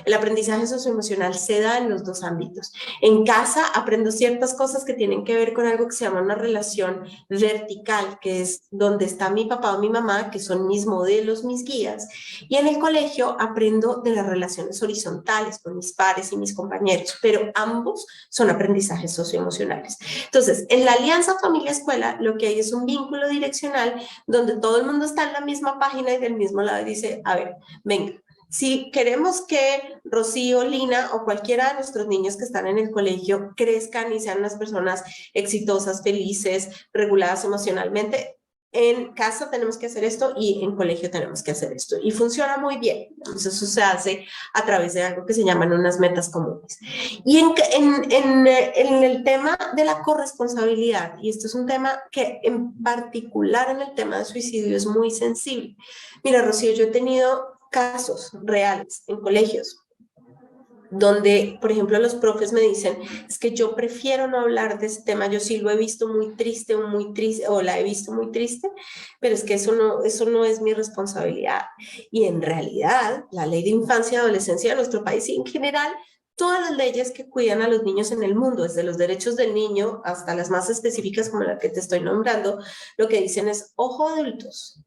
El aprendizaje socioemocional se da en los dos ámbitos. En casa aprendo ciertas cosas que tienen que ver con algo que se llama una relación vertical, que es donde está mi papá o mi mamá, que son mis modelos, mis guías. Y en el colegio aprendo de las relaciones horizontales con mis pares y mis compañeros, pero ambos son aprendizajes socioemocionales. Entonces, en la alianza familia-escuela, lo que hay es un vínculo direccional donde todo el mundo está en la misma página y del mismo lado y dice, a ver, venga, si queremos que Rocío, Lina o cualquiera de nuestros niños que están en el colegio crezcan y sean unas personas exitosas, felices, reguladas emocionalmente, en casa tenemos que hacer esto y en colegio tenemos que hacer esto. Y funciona muy bien. Entonces eso se hace a través de algo que se llaman unas metas comunes. Y en el tema de la corresponsabilidad, y esto es un tema que en particular en el tema de suicidio es muy sensible. Mira, Rocío, yo he tenido casos reales en colegios donde, por ejemplo, los profes me dicen, es que yo prefiero no hablar de ese tema, yo sí lo he visto muy triste o la he visto muy triste, pero es que eso no es mi responsabilidad. Y en realidad, la ley de infancia y adolescencia de nuestro país y en general, todas las leyes que cuidan a los niños en el mundo, desde los derechos del niño hasta las más específicas como la que te estoy nombrando, lo que dicen es, ojo adultos,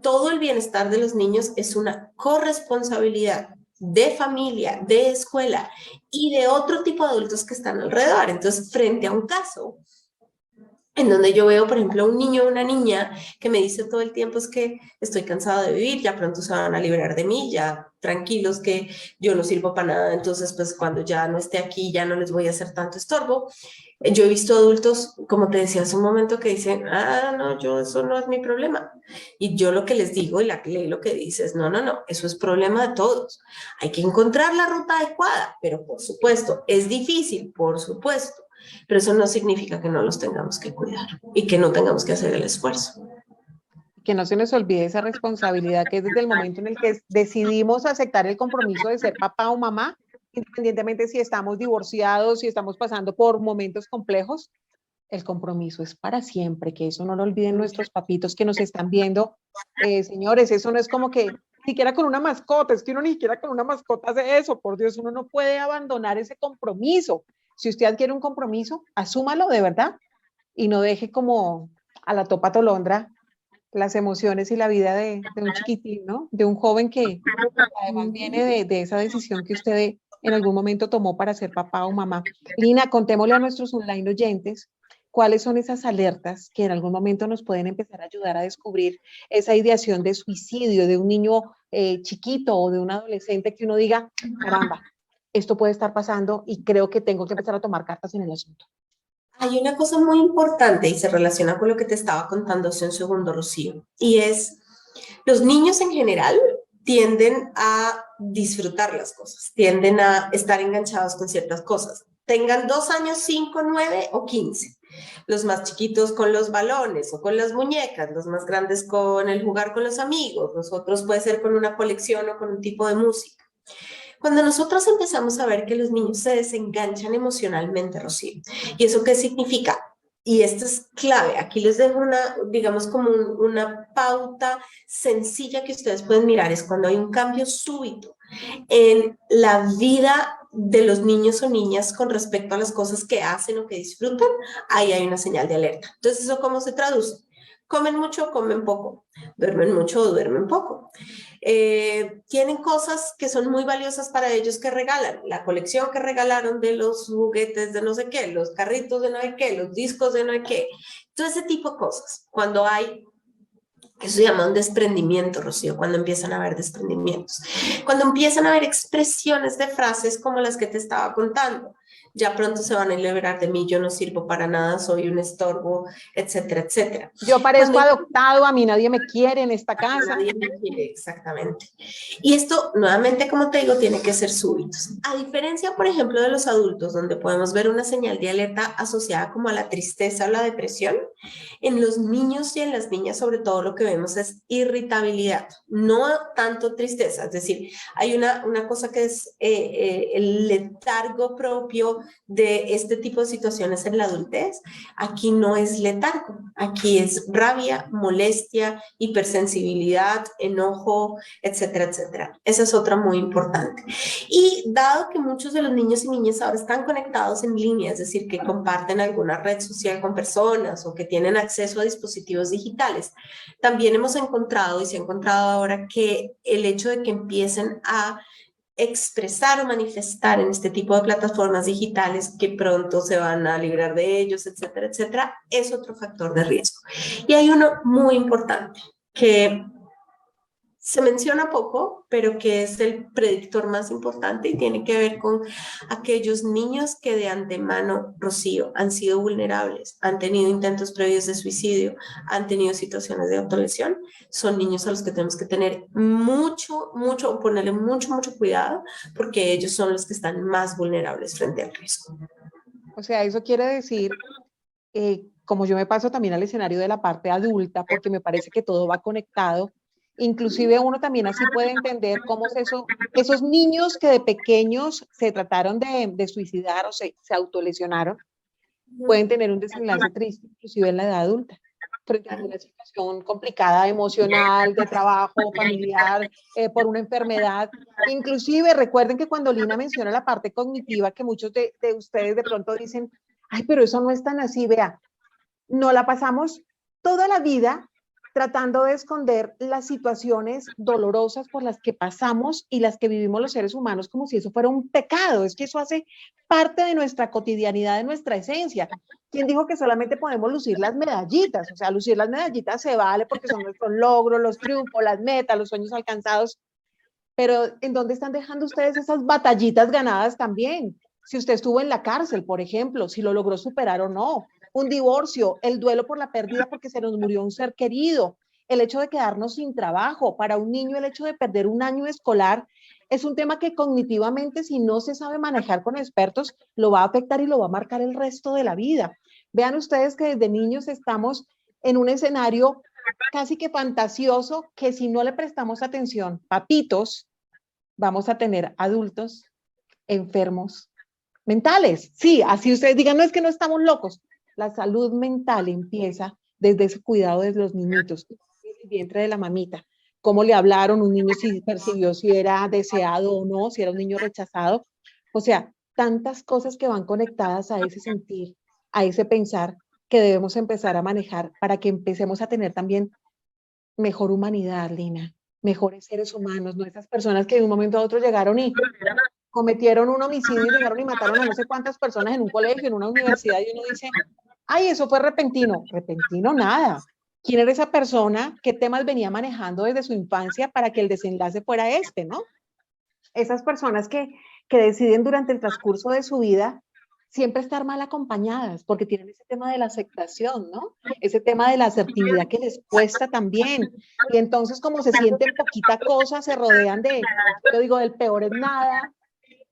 todo el bienestar de los niños es una corresponsabilidad de familia, de escuela y de otro tipo de adultos que están alrededor. Entonces, frente a un caso en donde yo veo, por ejemplo, un niño o una niña que me dice todo el tiempo es que estoy cansado de vivir, ya pronto se van a liberar de mí, ya tranquilos que yo no sirvo para nada, entonces pues cuando ya no esté aquí ya no les voy a hacer tanto estorbo. Yo he visto adultos, como te decía hace un momento, que dicen, no, eso no es mi problema. Y yo lo que les digo y la ley lo que dice es, no, eso es problema de todos. Hay que encontrar la ruta adecuada, pero por supuesto, es difícil, por supuesto. Pero eso no significa que no los tengamos que cuidar y que no tengamos que hacer el esfuerzo. Que no se nos olvide esa responsabilidad que es desde el momento en el que decidimos aceptar el compromiso de ser papá o mamá, independientemente si estamos divorciados, si estamos pasando por momentos complejos, el compromiso es para siempre, que eso no lo olviden nuestros papitos que nos están viendo. Señores, eso no es como que ni siquiera con una mascota, es que uno ni siquiera con una mascota hace eso, por Dios, uno no puede abandonar ese compromiso. Si usted adquiere un compromiso, asúmalo de verdad y no deje como a la topa tolondra las emociones y la vida de un chiquitín, ¿no? De un joven que además viene de esa decisión que usted en algún momento tomó para ser papá o mamá. Lina, contémosle a nuestros online oyentes cuáles son esas alertas que en algún momento nos pueden empezar a ayudar a descubrir esa ideación de suicidio de un niño chiquito o de un adolescente que uno diga, caramba, esto puede estar pasando y creo que tengo que empezar a tomar cartas en el asunto. Hay una cosa muy importante y se relaciona con lo que te estaba contando hace un segundo, Rocío, y es, los niños en general tienden a disfrutar las cosas, tienden a estar enganchados con ciertas cosas, tengan 2 años, 5, 9 o 15. Los más chiquitos con los balones o con las muñecas, los más grandes con el jugar con los amigos, los otros puede ser con una colección o con un tipo de música. Cuando nosotros empezamos a ver que los niños se desenganchan emocionalmente, Rocío, ¿y eso qué significa? Y esto es clave, aquí les dejo digamos como una pauta sencilla que ustedes pueden mirar, es cuando hay un cambio súbito en la vida de los niños o niñas con respecto a las cosas que hacen o que disfrutan, ahí hay una señal de alerta. Entonces, ¿eso cómo se traduce? Comen mucho, comen poco, duermen mucho o duermen poco. Tienen cosas que son muy valiosas para ellos que regalan, la colección que regalaron de los juguetes de no sé qué, los carritos de no sé qué, los discos de no sé qué, todo ese tipo de cosas. Cuando hay, eso se llama un desprendimiento, Rocío, cuando empiezan a haber desprendimientos, cuando empiezan a haber expresiones de frases como las que te estaba contando. ya pronto se van a liberar de mí, yo no sirvo para nada, soy un estorbo, etcétera, etcétera. Yo parezco adoptado, a mí nadie me quiere en esta casa. Nadie me quiere, exactamente. Y esto, nuevamente, como te digo, tiene que ser súbitos. A diferencia, por ejemplo, de los adultos, donde podemos ver una señal de alerta asociada como a la tristeza o la depresión, en los niños y en las niñas, sobre todo, lo que vemos es irritabilidad, no tanto tristeza. Es decir, hay una cosa que es el letargo propio de este tipo de situaciones en la adultez. Aquí no es letargo, aquí es rabia, molestia, hipersensibilidad, enojo, etcétera, etcétera. Esa es otra muy importante. Y dado que muchos de los niños y niñas ahora están conectados en línea, es decir, que comparten alguna red social con personas o que tienen acceso a dispositivos digitales, también hemos encontrado y se ha encontrado ahora que el hecho de que empiecen a expresar o manifestar en este tipo de plataformas digitales que pronto se van a librar de ellos, etcétera, etcétera, es otro factor de riesgo. Y hay uno muy importante que se menciona poco, pero que es el predictor más importante y tiene que ver con aquellos niños que de antemano, Rocío, han sido vulnerables, han tenido intentos previos de suicidio, han tenido situaciones de autolesión. Son niños a los que tenemos que tener ponerle mucho cuidado, porque ellos son los que están más vulnerables frente al riesgo. O sea, eso quiere decir, como yo me paso también al escenario de la parte adulta, porque me parece que todo va conectado. Inclusive uno también así puede entender cómo es eso, esos niños que de pequeños se trataron de suicidar o se autolesionaron, pueden tener un desenlace triste, inclusive en la edad adulta, frente a una situación complicada, emocional, de trabajo, familiar, por una enfermedad. Inclusive recuerden que cuando Lina menciona la parte cognitiva, que muchos de ustedes de pronto dicen, ay, pero eso no es tan así, vea, no la pasamos toda la vida tratando de esconder las situaciones dolorosas por las que pasamos y las que vivimos los seres humanos como si eso fuera un pecado. Es que eso hace parte de nuestra cotidianidad, de nuestra esencia. ¿Quién dijo que solamente podemos lucir las medallitas? O sea, lucir las medallitas se vale porque son nuestros logros, los triunfos, las metas, los sueños alcanzados. Pero ¿en dónde están dejando ustedes esas batallitas ganadas también? Si usted estuvo en la cárcel, por ejemplo, si lo logró superar o no, un divorcio, el duelo por la pérdida porque se nos murió un ser querido, el hecho de quedarnos sin trabajo. Para un niño el hecho de perder un año escolar es un tema que cognitivamente, si no se sabe manejar con expertos, lo va a afectar y lo va a marcar el resto de la vida. Vean ustedes que desde niños estamos en un escenario casi que fantasioso, que si no le prestamos atención, papitos, vamos a tener adultos enfermos mentales. Sí, así ustedes digan, no es que no estamos locos. La salud mental empieza desde ese cuidado de los niñitos, el vientre de la mamita, cómo le hablaron, un niño si percibió si era deseado o no, si era un niño rechazado. O sea, tantas cosas que van conectadas a ese sentir, a ese pensar que debemos empezar a manejar para que empecemos a tener también mejor humanidad, Lina, mejores seres humanos, no esas personas que de un momento a otro llegaron y cometieron un homicidio y llegaron y mataron a no sé cuántas personas en un colegio, en una universidad, y uno dice, ay, eso fue repentino. Repentino nada. ¿Quién era esa persona? ¿Qué temas venía manejando desde su infancia para que el desenlace fuera este, no? Esas personas que deciden durante el transcurso de su vida siempre estar mal acompañadas, porque tienen ese tema de la aceptación, ¿no? Ese tema de la asertividad que les cuesta también. Y entonces, como se sienten poquita cosa, se rodean de, yo digo, del peor es nada,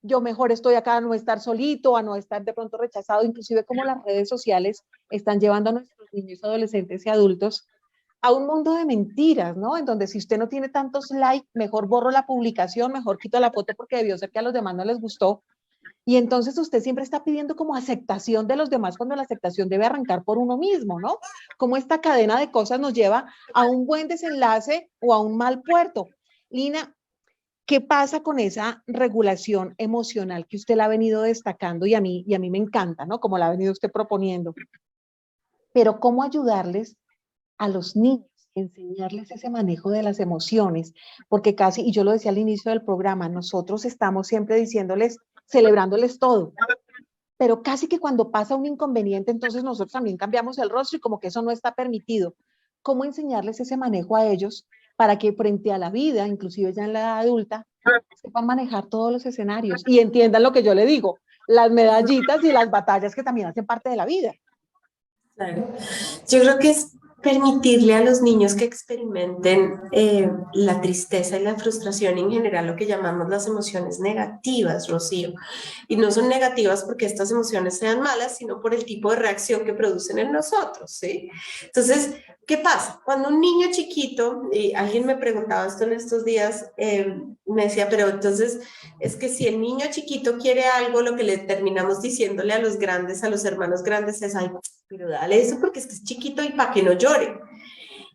yo mejor estoy acá a no estar solito, a no estar de pronto rechazado, inclusive como las redes sociales están llevando a nuestros niños, adolescentes y adultos a un mundo de mentiras, ¿no? En donde si usted no tiene tantos likes, mejor borro la publicación, mejor quito la foto porque debió ser que a los demás no les gustó. Y entonces usted siempre está pidiendo como aceptación de los demás cuando la aceptación debe arrancar por uno mismo, ¿no? Como esta cadena de cosas nos lleva a un buen desenlace o a un mal puerto. Lina, ¿qué pasa con esa regulación emocional que usted la ha venido destacando y a mí me encanta, ¿no? Como la ha venido usted proponiendo. Pero ¿cómo ayudarles a los niños, enseñarles ese manejo de las emociones? Porque casi, y yo lo decía al inicio del programa, nosotros estamos siempre diciéndoles, celebrándoles todo, pero casi que cuando pasa un inconveniente, entonces nosotros también cambiamos el rostro y como que eso no está permitido. ¿Cómo enseñarles ese manejo a ellos para que frente a la vida, inclusive ya en la edad adulta, sepan manejar todos los escenarios y entiendan lo que yo le digo? las medallitas y las batallas que también hacen parte de la vida. Claro. Yo creo que es permitirle a los niños que experimenten la tristeza y la frustración en general, lo que llamamos las emociones negativas, Rocío. Y no son negativas porque estas emociones sean malas, sino por el tipo de reacción que producen en nosotros, ¿sí? Entonces, ¿qué pasa? Cuando un niño chiquito, y alguien me preguntaba esto en estos días, me decía, pero entonces es que si el niño chiquito quiere algo, lo que le terminamos diciéndole a los grandes, a los hermanos grandes es, ay, pero dale eso porque es que es chiquito y para que no llore.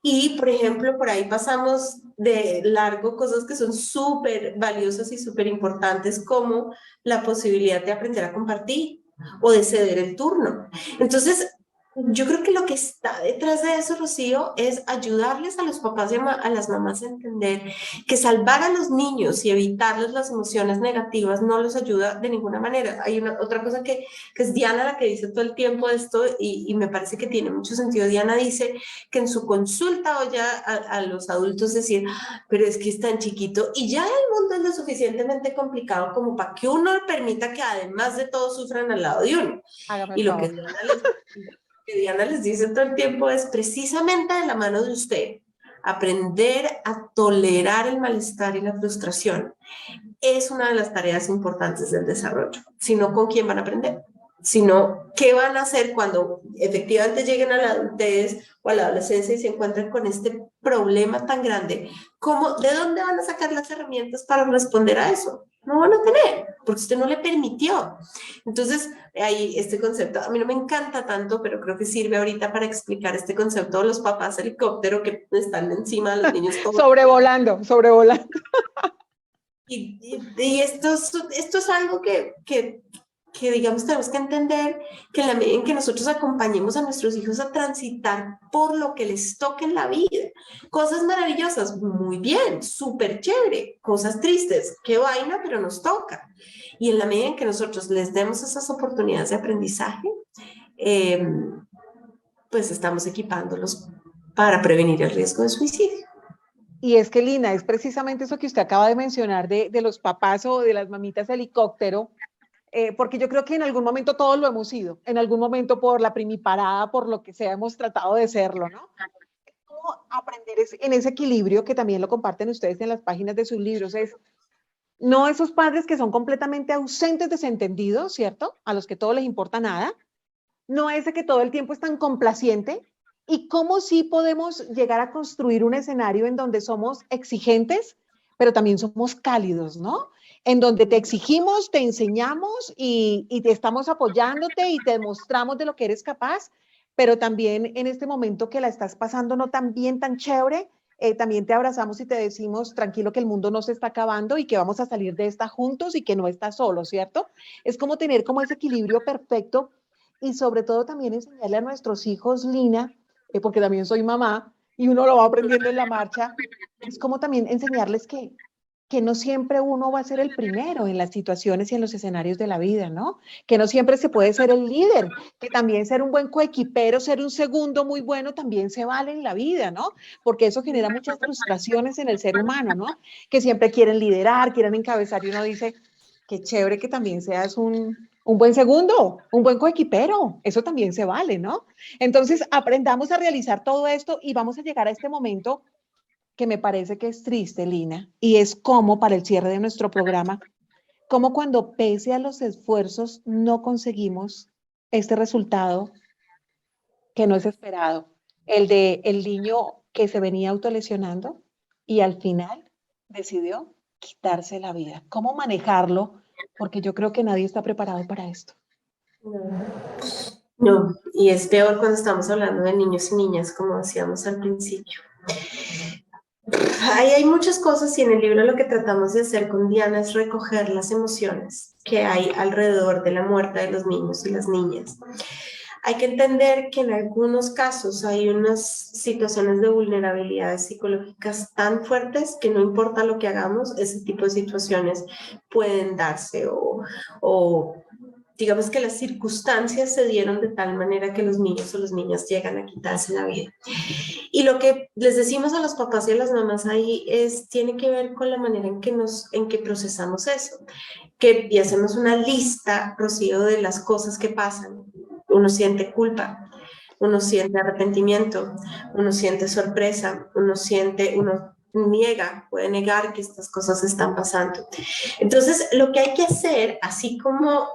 Y, por ejemplo, por ahí pasamos de largo cosas que son súper valiosas y súper importantes, como la posibilidad de aprender a compartir o de ceder el turno. Entonces, yo creo que lo que está detrás de eso, Rocío, es ayudarles a los papás y a las mamás a entender que salvar a los niños y evitarles las emociones negativas no los ayuda de ninguna manera. Hay otra cosa que es Diana la que dice todo el tiempo esto y me parece que tiene mucho sentido. Diana dice que en su consulta oye a los adultos decir, pero es que es tan chiquito y ya el mundo es lo suficientemente complicado como para que uno permita que además de todo sufran al lado de uno. Hágame Y el lo favor. que Diana les dice todo el tiempo es precisamente de la mano de usted, aprender a tolerar el malestar y la frustración. Es una de las tareas importantes del desarrollo, sino con quién van a aprender, sino qué van a hacer cuando efectivamente lleguen a la adultez o a la adolescencia y se encuentren con este problema tan grande. ¿Cómo, de dónde van a sacar las herramientas para responder a eso? No van a tener, porque usted no le permitió. Entonces, ahí este concepto, a mí no me encanta tanto, pero creo que sirve ahorita para explicar este concepto de los papás helicóptero que están encima de los niños. Sobrevolando, sobrevolando. Y esto es algo que, digamos, tenemos que entender que en la medida en que nosotros acompañemos a nuestros hijos a transitar por lo que les toque en la vida, cosas maravillosas, muy bien, súper chévere, cosas tristes, qué vaina, pero nos toca. Y en la medida en que nosotros les demos esas oportunidades de aprendizaje, pues estamos equipándolos para prevenir el riesgo de suicidio. Y es que, Lina, es precisamente eso que usted acaba de mencionar de los papás o de las mamitas helicóptero, porque yo creo que en algún momento todos lo hemos sido, en algún momento por la primiparada, por lo que sea, hemos tratado de serlo, ¿no? ¿Cómo aprender en ese equilibrio que también lo comparten ustedes en las páginas de sus libros? Es no esos padres que son completamente ausentes, desentendidos, ¿cierto? A los que todo les importa nada, no ese que todo el tiempo es tan complaciente, y cómo sí podemos llegar a construir un escenario en donde somos exigentes, pero también somos cálidos, ¿no? En donde te exigimos, te enseñamos y te estamos apoyándote y te demostramos de lo que eres capaz, pero también en este momento que la estás pasando no tan bien, tan chévere, también te abrazamos y te decimos, tranquilo, que el mundo no se está acabando y que vamos a salir de esta juntos y que no estás solo, ¿cierto? Es como tener como ese equilibrio perfecto y sobre todo también enseñarle a nuestros hijos, Lina, porque también soy mamá y uno lo va aprendiendo en la marcha, es como también enseñarles que no siempre uno va a ser el primero en las situaciones y en los escenarios de la vida, ¿no? Que no siempre se puede ser el líder, que también ser un buen coequipero, ser un segundo muy bueno también se vale en la vida, ¿no? Porque eso genera muchas frustraciones en el ser humano, ¿no? Que siempre quieren liderar, quieren encabezar y uno dice, qué chévere que también seas un buen segundo, un buen coequipero, eso también se vale, ¿no? Entonces, aprendamos a realizar todo esto y vamos a llegar a este momento que me parece que es triste, Lina, y es como para el cierre de nuestro programa, como cuando pese a los esfuerzos no conseguimos este resultado que no es esperado, el de el niño que se venía autolesionando y al final decidió quitarse la vida. ¿Cómo manejarlo? Porque yo creo que nadie está preparado para esto. No, y es peor cuando estamos hablando de niños y niñas, como decíamos al principio. Ahí hay muchas cosas y en el libro lo que tratamos de hacer con Diana es recoger las emociones que hay alrededor de la muerte de los niños y las niñas. Hay que entender que en algunos casos hay unas situaciones de vulnerabilidades psicológicas tan fuertes que no importa lo que hagamos, ese tipo de situaciones pueden darse o digamos que las circunstancias se dieron de tal manera que los niños o las niñas llegan a quitarse la vida. Y lo que les decimos a los papás y a las mamás ahí tiene que ver con la manera en que procesamos eso. Y hacemos una lista, Rocío, de las cosas que pasan. Uno siente culpa, uno siente arrepentimiento, uno siente sorpresa, uno puede negar que estas cosas están pasando. Entonces, lo que hay que hacer, así como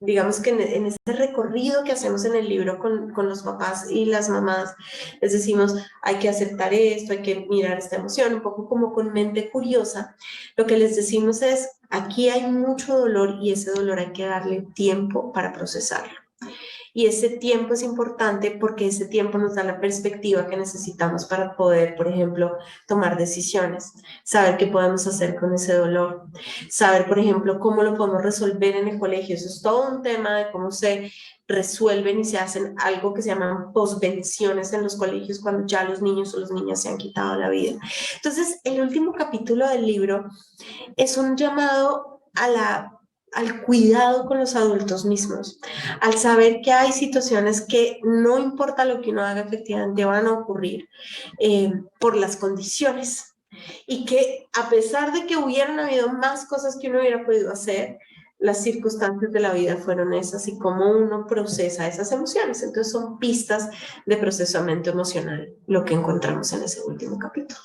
digamos que en ese recorrido que hacemos en el libro con los papás y las mamás, les decimos, hay que aceptar esto, hay que mirar esta emoción, un poco como con mente curiosa, lo que les decimos es, aquí hay mucho dolor y ese dolor hay que darle tiempo para procesarlo. Y ese tiempo es importante porque ese tiempo nos da la perspectiva que necesitamos para poder, por ejemplo, tomar decisiones, saber qué podemos hacer con ese dolor, saber, por ejemplo, cómo lo podemos resolver en el colegio. Eso es todo un tema de cómo se resuelven y se hacen algo que se llaman posvenciones en los colegios cuando ya los niños o las niñas se han quitado la vida. Entonces, el último capítulo del libro es un llamado al cuidado con los adultos mismos, al saber que hay situaciones que no importa lo que uno haga, efectivamente van a ocurrir por las condiciones y que a pesar de que hubieran habido más cosas que uno hubiera podido hacer, las circunstancias de la vida fueron esas y cómo uno procesa esas emociones. Entonces son pistas de procesamiento emocional lo que encontramos en ese último capítulo.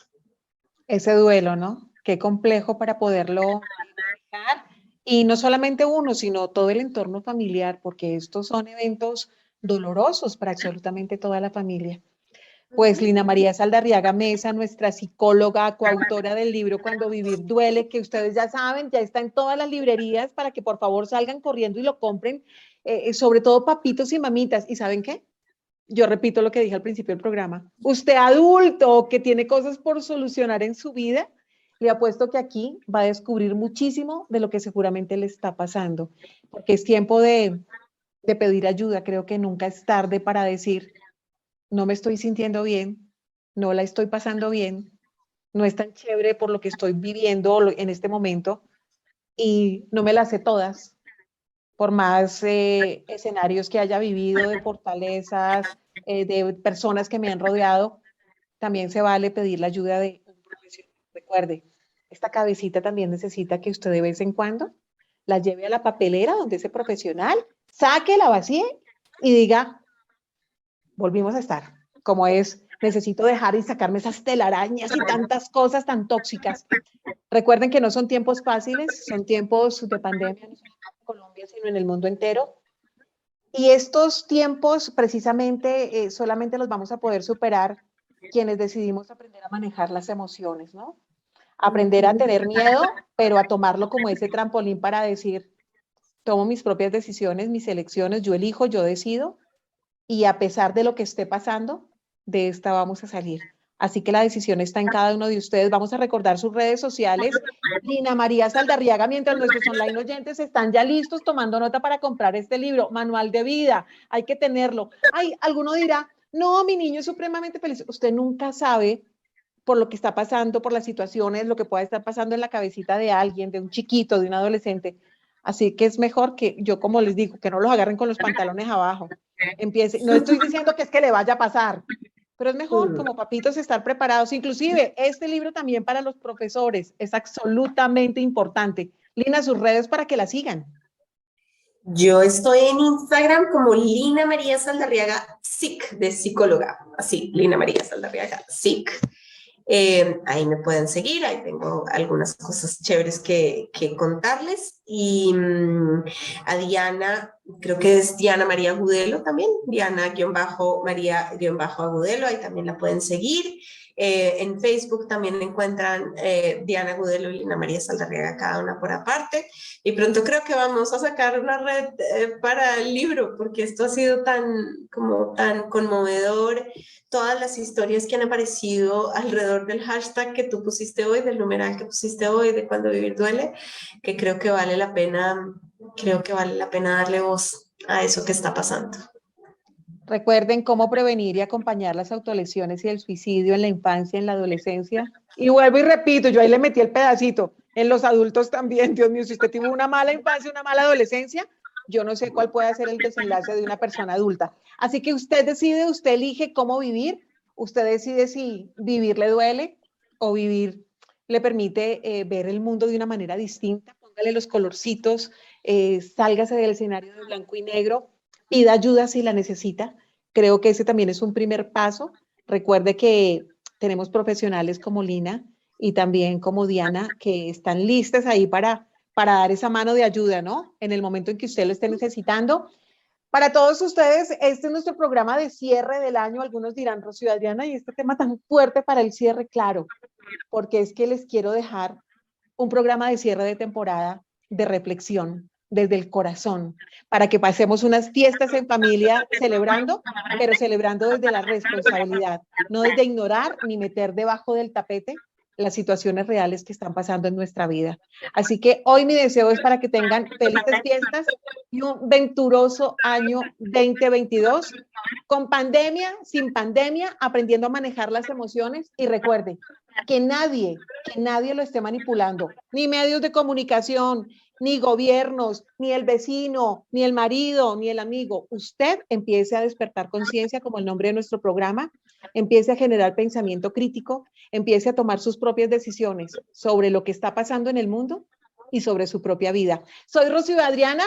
Ese duelo, ¿no? Qué complejo para poderlo manejar. Y no solamente uno, sino todo el entorno familiar, porque estos son eventos dolorosos para absolutamente toda la familia. Pues Lina María Saldarriaga Mesa, nuestra psicóloga, coautora del libro Cuando Vivir Duele, que ustedes ya saben, ya está en todas las librerías para que por favor salgan corriendo y lo compren, sobre todo papitos y mamitas. ¿Y saben qué? Yo repito lo que dije al principio del programa. Usted adulto que tiene cosas por solucionar en su vida, le apuesto que aquí va a descubrir muchísimo de lo que seguramente le está pasando, porque es tiempo de pedir ayuda. Creo que nunca es tarde para decir, no me estoy sintiendo bien, no la estoy pasando bien, no es tan chévere por lo que estoy viviendo en este momento y no me las sé todas, por más escenarios que haya vivido, de fortalezas, de personas que me han rodeado, también se vale pedir la ayuda de un profesional. Recuerde, esta cabecita también necesita que usted de vez en cuando la lleve a la papelera donde ese profesional saque, la vacíe y diga, volvimos a estar, como es, necesito dejar y sacarme esas telarañas y tantas cosas tan tóxicas. Recuerden que no son tiempos fáciles, son tiempos de pandemia, no solo en Colombia, sino en el mundo entero. Y estos tiempos precisamente solamente los vamos a poder superar quienes decidimos aprender a manejar las emociones, ¿no? Aprender a tener miedo, pero a tomarlo como ese trampolín para decir, tomo mis propias decisiones, mis elecciones, yo elijo, yo decido, y a pesar de lo que esté pasando, de esta vamos a salir. Así que la decisión está en cada uno de ustedes. Vamos a recordar sus redes sociales. Lina María Saldarriaga, mientras nuestros online oyentes están ya listos tomando nota para comprar este libro, Manual de Vida. Hay que tenerlo. Ay, alguno dirá, no, mi niño es supremamente feliz. Usted nunca sabe por lo que está pasando, por las situaciones, lo que pueda estar pasando en la cabecita de alguien, de un chiquito, de un adolescente. Así que es mejor que yo, como les digo, que no los agarren con los pantalones abajo. Empiece. No estoy diciendo que es que le vaya a pasar, pero es mejor como papitos estar preparados. Inclusive este libro también para los profesores es absolutamente importante. Lina, sus redes para que la sigan. Yo estoy en Instagram como Lina María Saldarriaga Psic, de psicóloga, así, Lina María Saldarriaga Psic. Ahí me pueden seguir, ahí tengo algunas cosas chéveres que contarles. Y a Diana, creo que es Diana María Agudelo también, Diana-María-Agudelo, ahí también la pueden seguir. En Facebook también encuentran Diana Agudelo y Lina María Saldarriaga, cada una por aparte. Y pronto creo que vamos a sacar una red para el libro, porque esto ha sido tan conmovedor. Todas las historias que han aparecido alrededor del hashtag que tú pusiste hoy, del numeral que pusiste hoy, de Cuando Vivir Duele, que creo que vale la pena darle voz a eso que está pasando. Recuerden cómo prevenir y acompañar las autolesiones y el suicidio en la infancia, en la adolescencia. Y vuelvo y repito, yo ahí le metí el pedacito, en los adultos también. Dios mío, si usted tuvo una mala infancia, una mala adolescencia, yo no sé cuál puede ser el desenlace de una persona adulta. Así que usted decide, usted elige cómo vivir, usted decide si vivir le duele o vivir le permite ver el mundo de una manera distinta. Póngale los colorcitos, sálgase del escenario de blanco y negro, pida ayuda si la necesita. Creo que ese también es un primer paso. Recuerde que tenemos profesionales como Lina y también como Diana que están listas ahí para dar esa mano de ayuda, ¿no? En el momento en que usted lo esté necesitando. Para todos ustedes, este es nuestro programa de cierre del año. Algunos dirán, Rocío Adriana, y este tema tan fuerte para el cierre, claro, porque es que les quiero dejar un programa de cierre de temporada de reflexión desde el corazón, para que pasemos unas fiestas en familia celebrando, pero celebrando desde la responsabilidad, no desde ignorar ni meter debajo del tapete las situaciones reales que están pasando en nuestra vida. Así que hoy mi deseo es para que tengan felices fiestas y un venturoso año 2022, con pandemia, sin pandemia, aprendiendo a manejar las emociones y recuerde que nadie lo esté manipulando, ni medios de comunicación, ni gobiernos, ni el vecino, ni el marido, ni el amigo. Usted empiece a despertar conciencia, como el nombre de nuestro programa, empiece a generar pensamiento crítico, empiece a tomar sus propias decisiones sobre lo que está pasando en el mundo y sobre su propia vida. Soy Rocío Adriana.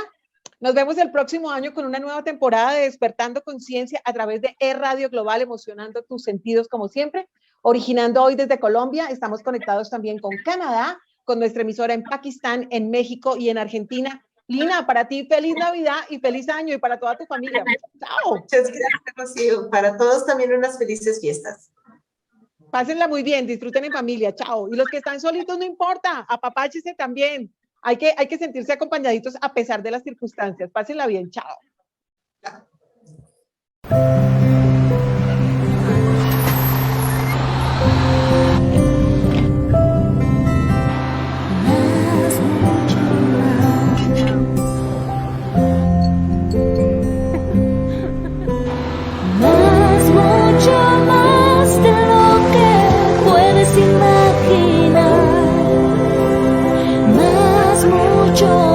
Nos vemos el próximo año con una nueva temporada de Despertando Conciencia a través de E-Radio Global, emocionando tus sentidos como siempre. Originando hoy desde Colombia, estamos conectados también con Canadá, con nuestra emisora en Pakistán, en México y en Argentina. Lina, para ti feliz Navidad y feliz año y para toda tu familia. ¡Chao! Muchas gracias, Rocío. Para todos también unas felices fiestas. Pásenla muy bien, disfruten en familia. Chao. Y los que están solitos no importa, apapáchense también. Hay que sentirse acompañaditos a pesar de las circunstancias. Pásenla bien. Chao. Imaginar más, mucho